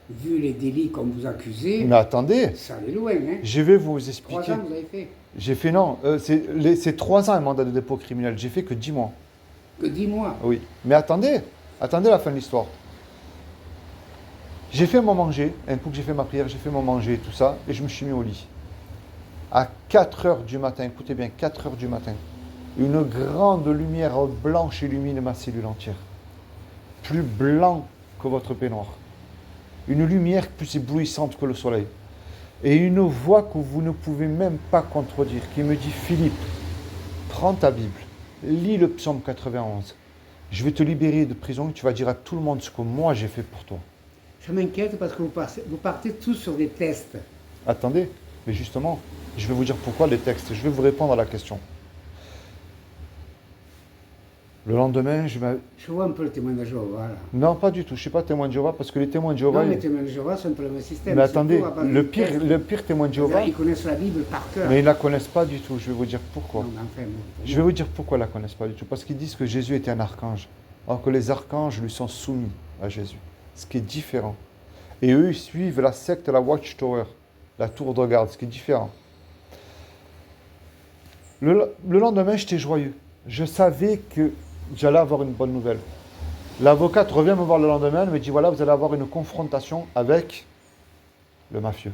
vu les délits qu'on vous accusez, Mais attendez, ça allait loin. Hein. je vais vous 3 expliquer. ans, vous avez fait. J'ai fait non, c'est 3 ans un mandat de dépôt criminel, j'ai fait que 10 mois. Que 10 mois. Oui, mais attendez la fin de l'histoire. J'ai fait mon manger, un coup que j'ai fait ma prière, j'ai fait mon manger, tout ça, et je me suis mis au lit. À 4 heures du matin, écoutez bien, 4 heures du matin, une grande lumière blanche illumine ma cellule entière. Plus blanc que votre peignoir. Une lumière plus éblouissante que le soleil. Et une voix que vous ne pouvez même pas contredire, qui me dit, Philippe, prends ta Bible, lis le psaume 91. Je vais te libérer de prison et tu vas dire à tout le monde ce que moi j'ai fait pour toi. Je m'inquiète parce que vous partez tous sur des tests. Attendez, mais justement, je vais vous dire pourquoi les textes. Je vais vous répondre à la question. Le lendemain, Je vois un peu le témoin de Jéhovah là. Non, pas du tout. Je ne suis pas témoin de Jéhovah parce que les témoins de Jéhovah... Non, les témoins de Jéhovah, c'est un peu le même système. Mais C'est attendez, tout à base le de tests. pire témoin de Jéhovah, Ils connaissent la Bible par cœur. mais ils ne la connaissent pas du tout. Je vais vous dire pourquoi. Non, mais enfin, bon, Je vais vous dire pourquoi ils ne la connaissent pas du tout. Parce qu'ils disent que Jésus était un archange. alors que les archanges lui sont soumis à Jésus. Ce qui est différent. Et eux, ils suivent la secte, la Watchtower, la tour de garde, ce qui est différent. Le lendemain, j'étais joyeux. Je savais que j'allais avoir une bonne nouvelle. L'avocate revient me voir le lendemain, elle me dit, voilà, vous allez avoir une confrontation avec le mafieux.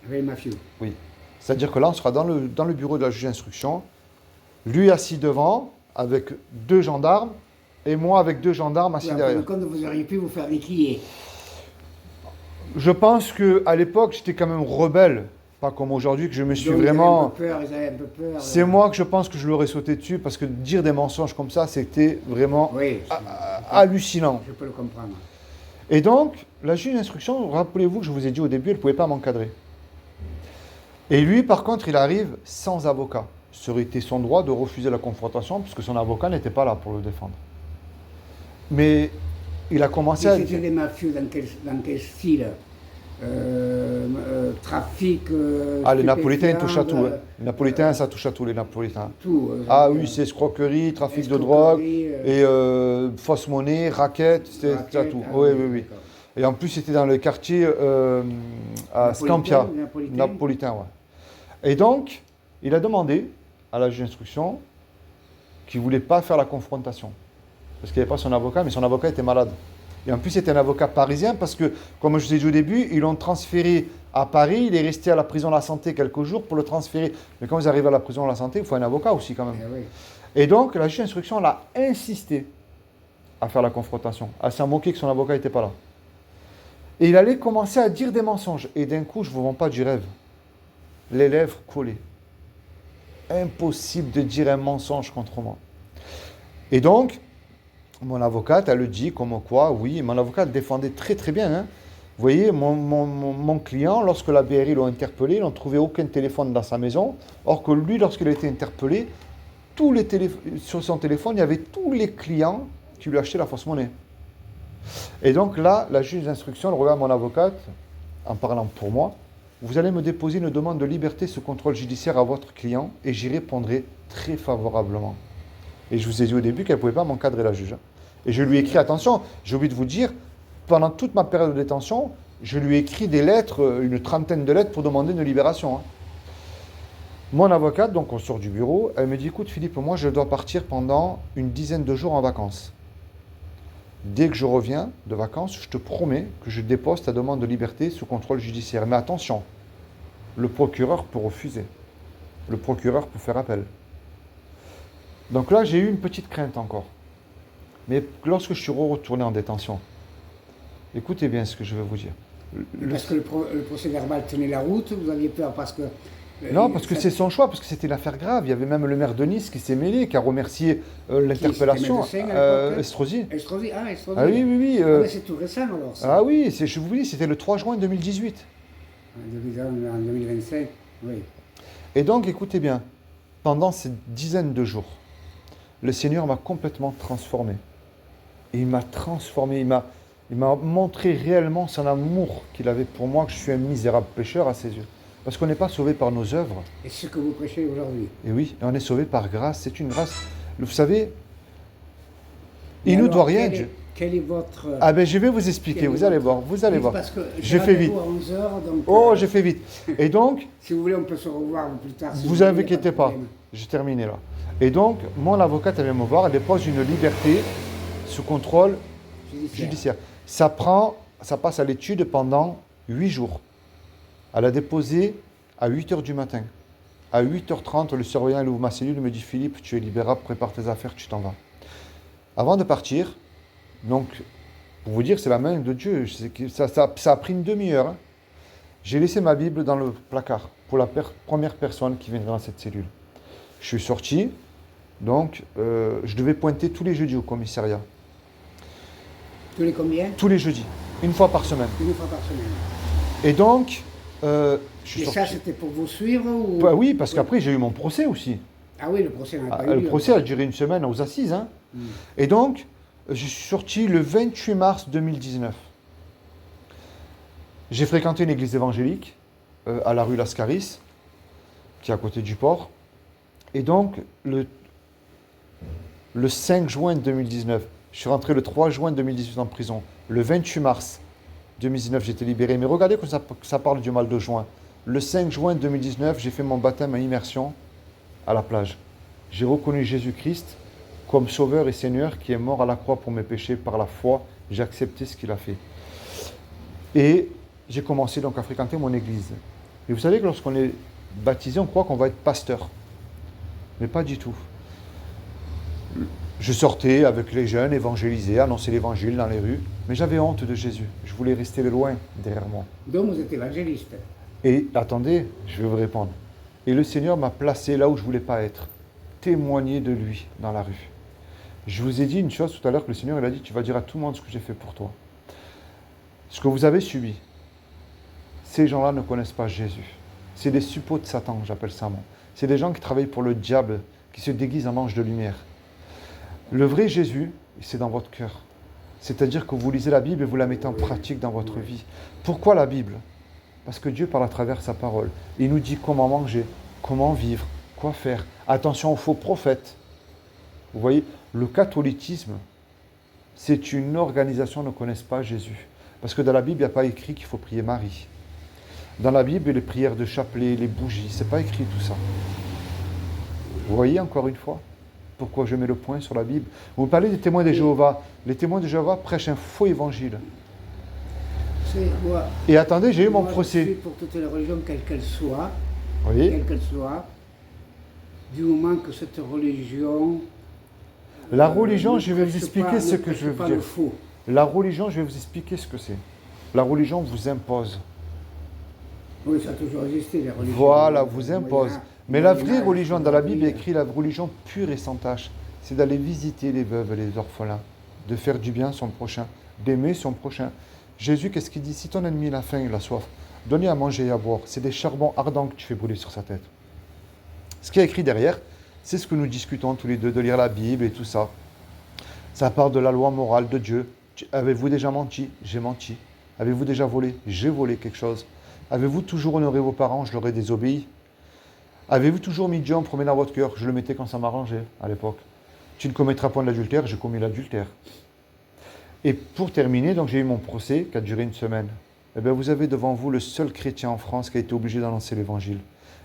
Avec le mafieux. Oui. C'est-à-dire que là, on sera dans le bureau de la juge d'instruction, lui assis devant, avec 2 gendarmes, et moi avec 2 gendarmes assis derrière. Comme vous auriez pu vous faire décrier. Je pense qu'à l'époque, j'étais quand même rebelle. Pas comme aujourd'hui, que je me suis vraiment... Ils avaient un peu peur. C'est moi que je pense que je leur ai sauté dessus, parce que dire des mensonges comme ça, c'était vraiment hallucinant. Je peux le comprendre. Et donc, la juge d'instruction, rappelez-vous que je vous ai dit au début, elle ne pouvait pas m'encadrer. Et lui, par contre, il arrive sans avocat. Ça aurait été son droit de refuser la confrontation, puisque son avocat n'était pas là pour le défendre. Mais il a commencé à... C'était des mafieux dans quel style trafic... les Napolitains, ils touchent à tout. Les Napolitains, ça touche à tout, les Napolitains. Tout. Oui, c'est escroquerie, trafic de drogue, et fausse monnaie, raquettes, c'était à tout. Oui. Et en plus, c'était dans le quartier à Scampia. Napolitain, ouais. Et donc, il a demandé à la juge d'instruction qu'il ne voulait pas faire la confrontation. Parce qu'il n'y avait pas son avocat, mais son avocat était malade. Et en plus, c'était un avocat parisien parce que, comme je vous ai dit au début, ils l'ont transféré à Paris. Il est resté à la prison de la Santé quelques jours pour le transférer. Mais quand vous arrivez à la prison de la Santé, il faut un avocat aussi quand même. Oui. Et donc, la juge d'instruction l'a insisté à faire la confrontation. Elle s'est moquée que son avocat n'était pas là. Et il allait commencer à dire des mensonges. Et d'un coup, je ne vous vends pas du rêve. Les lèvres collées. Impossible de dire un mensonge contre moi. Et donc, mon avocate, elle le dit comme quoi, oui, mon avocate défendait très très bien. Hein. Vous voyez, mon client, lorsque la BRI l'a interpellé, ils n'ont trouvé aucun téléphone dans sa maison. Or que lui, lorsqu'il a été interpellé, sur son téléphone, il y avait tous les clients qui lui achetaient la fausse monnaie. Et donc là, la juge d'instruction, elle regarde mon avocate, en parlant pour moi, vous allez me déposer une demande de liberté sous contrôle judiciaire à votre client et j'y répondrai très favorablement. Et je vous ai dit au début qu'elle ne pouvait pas m'encadrer, la juge. Et je lui ai écrit, attention, j'ai oublié de vous dire, pendant toute ma période de détention, je lui ai écrit des lettres, une trentaine de lettres pour demander une libération. Hein. Mon avocate, donc on sort du bureau, elle me dit, écoute Philippe, moi je dois partir pendant une dizaine de jours en vacances. Dès que je reviens de vacances, je te promets que je dépose ta demande de liberté sous contrôle judiciaire. Mais attention, le procureur peut refuser. Le procureur peut faire appel. Donc là, j'ai eu une petite crainte encore. Mais lorsque je suis retourné en détention, écoutez bien ce que je vais vous dire. Parce que le procès verbal tenait la route, vous aviez peur parce que... Non, parce que c'est son choix, parce que c'était une affaire grave. Il y avait même le maire de Nice qui s'est mêlé, qui a remercié l'interpellation. Estrosi. Estrosi. Ah oui. mais c'est tout récent alors. Ça. Ah oui, je vous dis, c'était le 3 juin 2018. En 2025, oui. Et donc, écoutez bien, pendant ces dizaines de jours, le Seigneur m'a complètement transformé. Et il m'a transformé, il m'a montré réellement son amour qu'il avait pour moi, que je suis un misérable pécheur à ses yeux. Parce qu'on n'est pas sauvé par nos œuvres. Et c'est ce que vous prêchez aujourd'hui. Et oui, on est sauvé par grâce. C'est une grâce. Vous savez, il ne nous doit rien. Quel est votre... Ah ben je vais vous expliquer, vous allez voir, vous allez voir. Parce que j'ai fait vite. À 11 heures, donc, j'ai fait vite. Et donc... si vous voulez, on peut se revoir plus tard. Si vous inquiétez pas, j'ai terminé là. Et donc, mon avocate, elle vient me voir, elle dépose une liberté sous contrôle judiciaire. Ça passe à l'étude pendant 8 jours. Elle a déposé à 8h du matin. À 8h30, le surveillant il ouvre ma cellule, il me dit « Philippe, tu es libérable, prépare tes affaires, tu t'en vas. » Avant de partir, donc, pour vous dire, c'est la main de Dieu. Ça a pris une demi-heure. Hein. J'ai laissé ma Bible dans le placard pour la première personne qui viendra dans cette cellule. Je suis sorti, donc je devais pointer tous les jeudis au commissariat. Tous les combien? Tous les jeudis, une fois par semaine. Une fois par semaine. Et donc, je suis sorti. Ça, c'était pour vous suivre ou... Bah oui, parce qu'après, j'ai eu mon procès aussi. Ah oui, le procès n'a pas eu lieu. Le procès a duré une semaine aux assises. Hein. Et donc, je suis sorti le 28 mars 2019. J'ai fréquenté une église évangélique à la rue Lascaris, qui est à côté du port. Et donc, le 5 juin 2019, Je suis rentré le 3 juin 2018 en prison. Le 28 mars 2019, j'ai été libéré. Mais regardez que ça parle du mal de juin. Le 5 juin 2019, j'ai fait mon baptême à immersion à la plage. J'ai reconnu Jésus-Christ comme Sauveur et Seigneur qui est mort à la croix pour mes péchés. Par la foi, j'ai accepté ce qu'il a fait. Et j'ai commencé donc à fréquenter mon église. Et vous savez que lorsqu'on est baptisé, on croit qu'on va être pasteur. Mais pas du tout. Je sortais avec les jeunes, évangéliser, annoncer l'évangile dans les rues. Mais j'avais honte de Jésus. Je voulais rester de loin derrière moi. Donc vous êtes évangéliste. Et attendez, je vais vous répondre. Et le Seigneur m'a placé là où je ne voulais pas être. Témoigner de lui dans la rue. Je vous ai dit une chose tout à l'heure que le Seigneur il a dit, tu vas dire à tout le monde ce que j'ai fait pour toi. Ce que vous avez subi, ces gens-là ne connaissent pas Jésus. C'est des suppôts de Satan, j'appelle ça moi. C'est des gens qui travaillent pour le diable, qui se déguisent en ange de lumière. Le vrai Jésus, c'est dans votre cœur. C'est-à-dire que vous lisez la Bible et vous la mettez en pratique dans votre vie. Pourquoi la Bible ? Parce que Dieu parle à travers sa parole. Il nous dit comment manger, comment vivre, quoi faire. Attention aux faux prophètes. Vous voyez, le catholicisme, c'est une organisation qui ne connaisse pas Jésus. Parce que dans la Bible, il n'y a pas écrit qu'il faut prier Marie. Dans la Bible, les prières de chapelet, les bougies, ce n'est pas écrit tout ça. Vous voyez encore une fois pourquoi je mets le point sur la Bible. Vous parlez des témoins de Jéhovah. Les témoins de Jéhovah prêchent un faux évangile. Et attendez, j'ai eu mon procès. Je suis pour toutes les religions, quelles qu'elles soient, Oui. quelles qu'elles soient, du moment que cette religion... La religion, je vais vous expliquer ce que je veux pas dire. le faux. La religion, je vais vous expliquer ce que c'est. La religion vous impose. Oui, ça a toujours existé, les religions. Voilà, vous impose. Mais la vraie Moyen-Âge, religion, dans la Bible, il est oui. écrit la religion pure et sans tache. C'est d'aller visiter les veuves et les orphelins, de faire du bien à son prochain, d'aimer son prochain. Jésus, qu'est-ce qu'il dit ? Si ton ennemi a faim, il a soif, donne-lui à manger et à boire. C'est des charbons ardents que tu fais brûler sur sa tête. Ce qui est écrit derrière, c'est ce que nous discutons tous les deux, de lire la Bible et tout ça. Ça parle de la loi morale de Dieu. Avez-vous déjà menti ? J'ai menti. Avez-vous déjà volé ? J'ai volé quelque chose. Avez-vous toujours honoré vos parents ? Je leur ai désobéi. Avez-vous toujours mis Dieu en premier dans votre cœur ? Je le mettais quand ça m'arrangeait à l'époque. Tu ne commettras point d'adultère, j'ai commis l'adultère. Et pour terminer, donc j'ai eu mon procès qui a duré une semaine. Eh bien, vous avez devant vous le seul chrétien en France qui a été obligé d'annoncer l'évangile.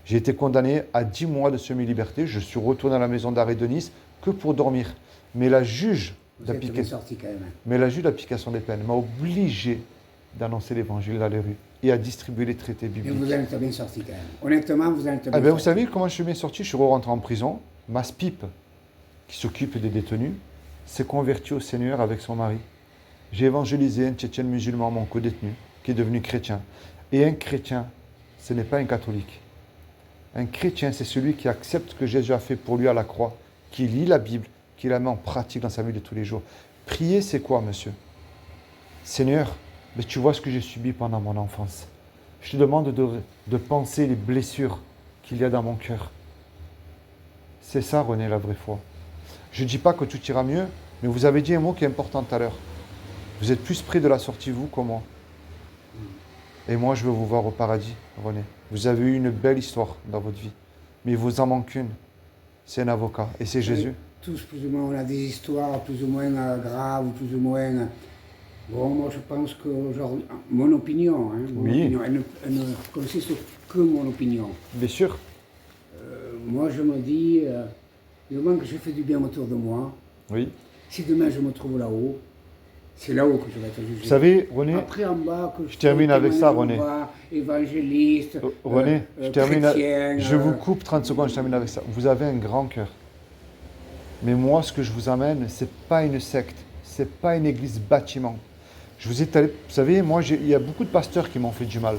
J'ai été condamné à 10 mois de semi-liberté. Je suis retourné à la maison d'arrêt de Nice que pour dormir. Mais la juge d'application des peines m'a obligé d'annoncer l'évangile dans les rues et à distribuer les traités Et bibliques. vous en êtes bien sorti quand même. Honnêtement, vous en êtes bien Ah ben, vous sorti. savez comment je suis bien sorti ? Je suis rentré en prison. Ma SPIP, qui s'occupe des détenus, s'est convertie au Seigneur avec son mari. J'ai évangélisé un Tchétchène musulman, mon co-détenu, qui est devenu chrétien. Et un chrétien, ce n'est pas un catholique. Un chrétien, c'est celui qui accepte ce que Jésus a fait pour lui à la croix, qui lit la Bible, qui la met en pratique dans sa vie de tous les jours. Prier, c'est quoi, monsieur ? Seigneur, mais tu vois ce que j'ai subi pendant mon enfance. Je te demande de penser les blessures qu'il y a dans mon cœur. C'est ça, René, la vraie foi. Je ne dis pas que tout ira mieux, mais vous avez dit un mot qui est important tout à l'heure. Vous êtes plus près de la sortie, vous, que moi. Et moi, je veux vous voir au paradis, René. Vous avez eu une belle histoire dans votre vie, mais il vous en manque une. C'est un avocat, et c'est Jésus. Tous, plus ou moins, on a des histoires plus ou moins graves, ou plus ou moins... Bon, moi, je pense qu'aujourd'hui, mon opinion, Oui. opinion, elle ne consiste que mon opinion. Bien sûr. Moi, je me dis, du moment que je fais du bien autour de moi, Oui. si demain je me trouve là-haut, c'est là-haut que je vais être jugé. Vous savez, René, Après, en bas, que je termine avec ça, René. Évangéliste, René, je termine. chrétien, Je vous coupe 30 secondes, je termine avec ça. Vous avez un grand cœur. Mais moi, ce que je vous amène, c'est pas une secte, c'est pas une église bâtiment. Je vous ai allé, vous savez, moi, il y a beaucoup de pasteurs qui m'ont fait du mal.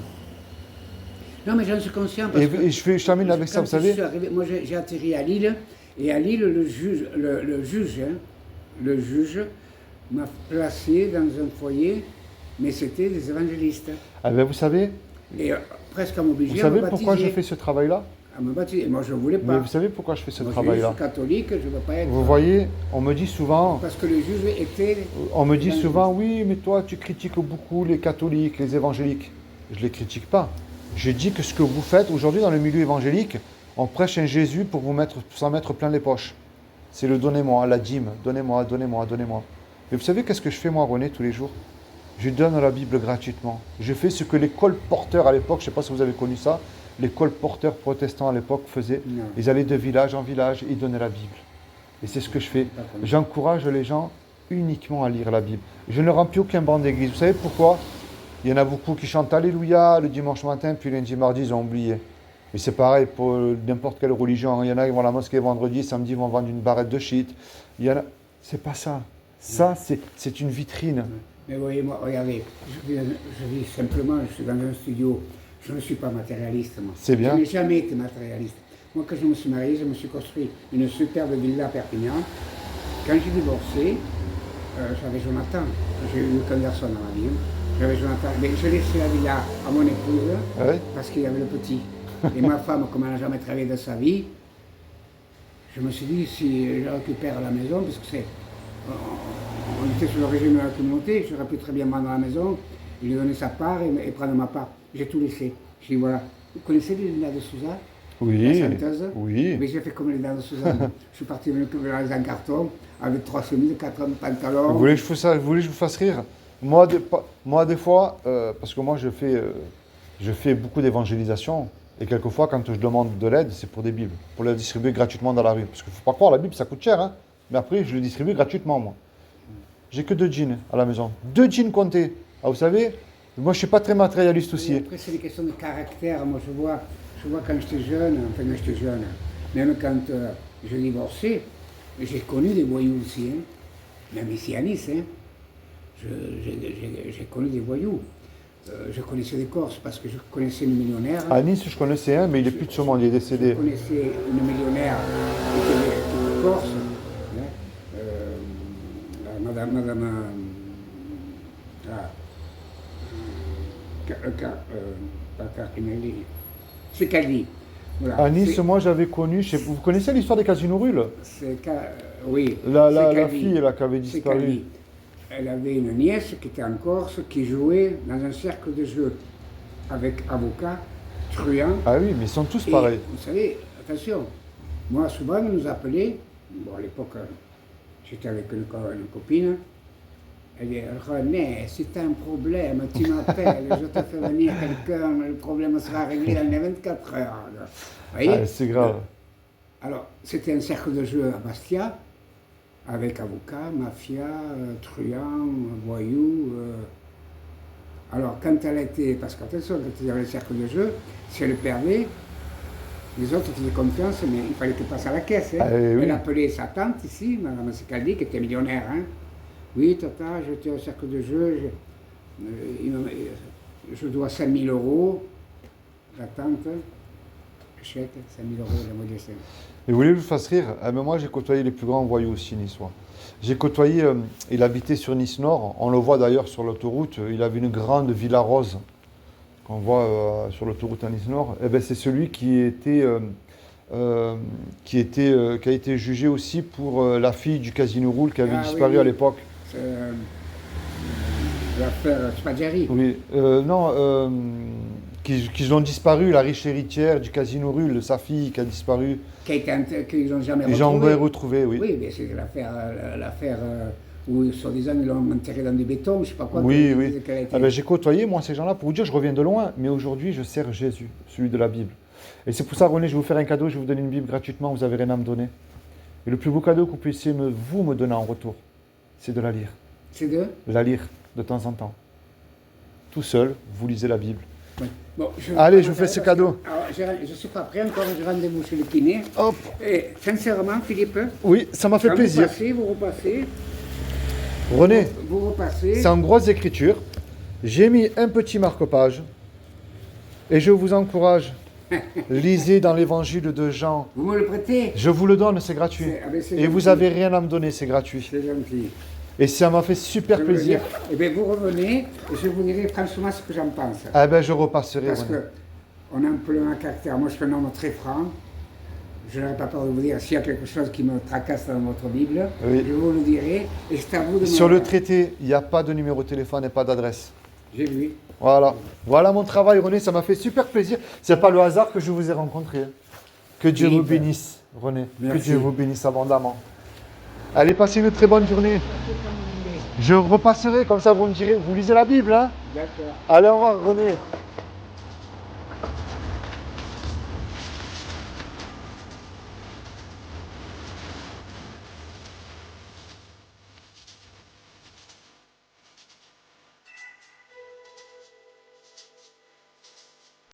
Non, mais j'en suis conscient parce que... Et je termine avec ça, vous savez. Moi, j'ai atterri à Lille, et à Lille, le juge m'a placé dans un foyer, mais c'était des évangélistes. Ah ben, vous savez, Et presque à m'obliger vous à me savez baptiser. pourquoi je fais ce travail-là ? À me baptiser. Moi, je ne voulais pas. Mais vous savez pourquoi je fais ce Moi, travail-là ? je suis catholique, je ne veux pas être... Vous voyez, on me dit souvent, Parce que le juge était... on me dit souvent, oui, mais toi, tu critiques beaucoup les catholiques, les évangéliques. Je ne les critique pas. Je dis que ce que vous faites aujourd'hui dans le milieu évangélique, on prêche un Jésus pour s'en mettre plein les poches. C'est le donnez-moi, la dîme, donnez-moi, donnez-moi, donnez-moi. Mais vous savez qu'est-ce que je fais moi, René, tous les jours? Je donne la Bible gratuitement. Je fais ce que les colporteurs à l'époque, je ne sais pas si vous avez connu ça, les colporteurs protestants à l'époque faisaient. Non. Ils allaient de village en village et ils donnaient la Bible. Et c'est ce que je fais. J'encourage les gens uniquement à lire la Bible. Je ne remplis aucun banc d'église. Vous savez pourquoi? Il y en a beaucoup qui chantent Alléluia le dimanche matin, puis lundi, mardi, ils ont oublié. Et c'est pareil pour n'importe quelle religion. Il y en a qui vont à la mosquée vendredi, samedi, ils vont vendre une barrette de shit. Il y en a... C'est pas ça. Ça, c'est une vitrine. Mais voyez-moi, regardez, je vis simplement, je suis dans un studio, je ne suis pas matérialiste, moi. C'est bien. Je n'ai jamais été matérialiste. Moi, quand je me suis marié, je me suis construit une superbe villa à Perpignan. Quand j'ai divorcé, j'avais Jonathan. J'ai eu aucun garçon dans ma vie. Hein. J'avais Jonathan. Mais je laissé la villa à mon épouse parce qu'il y avait le petit. Et ma femme, comme elle n'a jamais travaillé de sa vie, je me suis dit, si je récupère la maison, parce que c'est... On était sur le régime de la communauté, j'aurais pu très bien vendre la maison, lui donner sa part et prendre ma part. J'ai tout laissé. J'ai dit voilà, vous connaissez les Linda de Souza? Oui, la chanteuse? oui. Mais j'ai fait comme les Linda de Souza. Je suis parti avec un carton, avec 3 chemises, 4 pantalons. Vous voulez que je vous fasse rire? Moi, des fois, parce que moi, je fais beaucoup d'évangélisation. Et quelquefois, quand je demande de l'aide, c'est pour des Bibles, pour les distribuer gratuitement dans la rue. Parce qu'il ne faut pas croire, la Bible, ça coûte cher. Hein. Mais après, je le distribue gratuitement, moi. J'ai que 2 jeans à la maison. 2 jeans comptés. Ah, vous savez, moi, je ne suis pas très matérialiste aussi. Après, c'est des questions de caractère. Moi, je vois quand j'étais jeune, enfin, quand j'étais jeune, même quand j'ai divorcé, j'ai connu des voyous aussi. Hein. Même ici à Nice, hein. J'ai connu des voyous. Je connaissais des Corses parce que je connaissais une millionnaire. À Nice, je connaissais un, mais il n'est plus de ce monde, il est décédé. Je connaissais une millionnaire qui était corse. Madame pas Carpinelli, c'est Caldi. Voilà. À Nice, moi j'avais connu, vous connaissez l'histoire des casinos Rules? Oui. La fille là, qui avait disparu. Caldi. Elle avait une nièce qui était en Corse, qui jouait dans un cercle de jeu avec avocat, truand. Ah oui, mais ils sont tous pareils. Vous savez, attention, moi souvent on nous appelait, bon à l'époque j'étais avec une copine, elle dit René, si tu as un problème, tu m'appelles, je te fais venir quelqu'un, le problème sera réglé dans les 24 heures. Vous voyez? Ah, c'est grave. Alors, c'était un cercle de jeu à Bastia, avec avocats, mafia, truands, voyous. Alors, quand elle était, parce qu'attention, quand il y avait le cercle de jeu, si elle perdait, les autres faisaient confiance, mais il fallait qu'elle passe à la caisse. Hein. Oui. Elle appelait sa tante ici, Mme Secaldi, qui était millionnaire. Hein. Oui, tata, j'étais au cercle de jeu, je dois 5 000 euros. La tante, chèque, 5 000 euros, la moitié. Et vous voulez que je vous fasse rire? Ah, mais moi, j'ai côtoyé les plus grands voyous aussi niçois. J'ai côtoyé, il habitait sur Nice-Nord, on le voit d'ailleurs sur l'autoroute, il avait une grande villa rose qu'on voit sur l'autoroute à Nice-Nord. Eh ben, c'est celui qui a été jugé aussi pour la fille du Casino Roule qui avait disparu à l'époque. L'affaire Spaghieri. Oui, qu'ils ont disparu, la riche héritière du Casino Rulle, sa fille qui a disparu. Qu'ils n'ont jamais retrouvé. Ils ont retrouvé, oui. Oui, mais c'est l'affaire où, soi-disant, ils l'ont enterré dans du béton, je ne sais pas quoi. Oui, oui. J'ai côtoyé, moi, ces gens-là, pour vous dire, je reviens de loin, mais aujourd'hui, je sers Jésus, celui de la Bible. Et c'est pour ça, René, je vais vous faire un cadeau, je vais vous donner une Bible gratuitement, vous n'avez rien à me donner. Et le plus beau cadeau que vous puissiez me donner en retour, c'est de la lire. C'est de la lire, de temps en temps. Tout seul, vous lisez la Bible. Oui. Bon, allez, je vous fais ce cadeau. Alors, je ne suis pas prêt encore, j'ai rendez-vous chez le kiné. Hop. Et sincèrement, Philippe, oui, ça m'a fait plaisir. Vous repassez. René, vous repassez. C'est en grosses écritures. J'ai mis un petit marque-page. Et je vous encourage, lisez dans l'évangile de Jean. Vous me le prêtez? Je vous le donne, c'est gratuit. Et vous n'avez rien à me donner, c'est gratuit. C'est gentil. Et ça m'a fait super plaisir. Eh bien, vous revenez et je vous dirai franchement ce que j'en pense. Ah ben, je repasserai. Parce qu'on a un peu le même caractère. Moi, je suis un homme très franc. Je n'aurais pas peur de vous dire s'il y a quelque chose qui me tracasse dans votre Bible. Oui. Je vous le dirai. Et c'est à vous de Sur le traité, il n'y a pas de numéro de téléphone et pas d'adresse. J'ai vu. Voilà. Voilà mon travail, René. Ça m'a fait super plaisir. C'est pas le hasard que je vous ai rencontré. Que Dieu vous bénisse, René. Merci. Que Dieu vous bénisse abondamment. Allez, passez une très bonne journée. Je repasserai, comme ça vous me direz, vous lisez la Bible, hein? D'accord. Allez, au revoir René.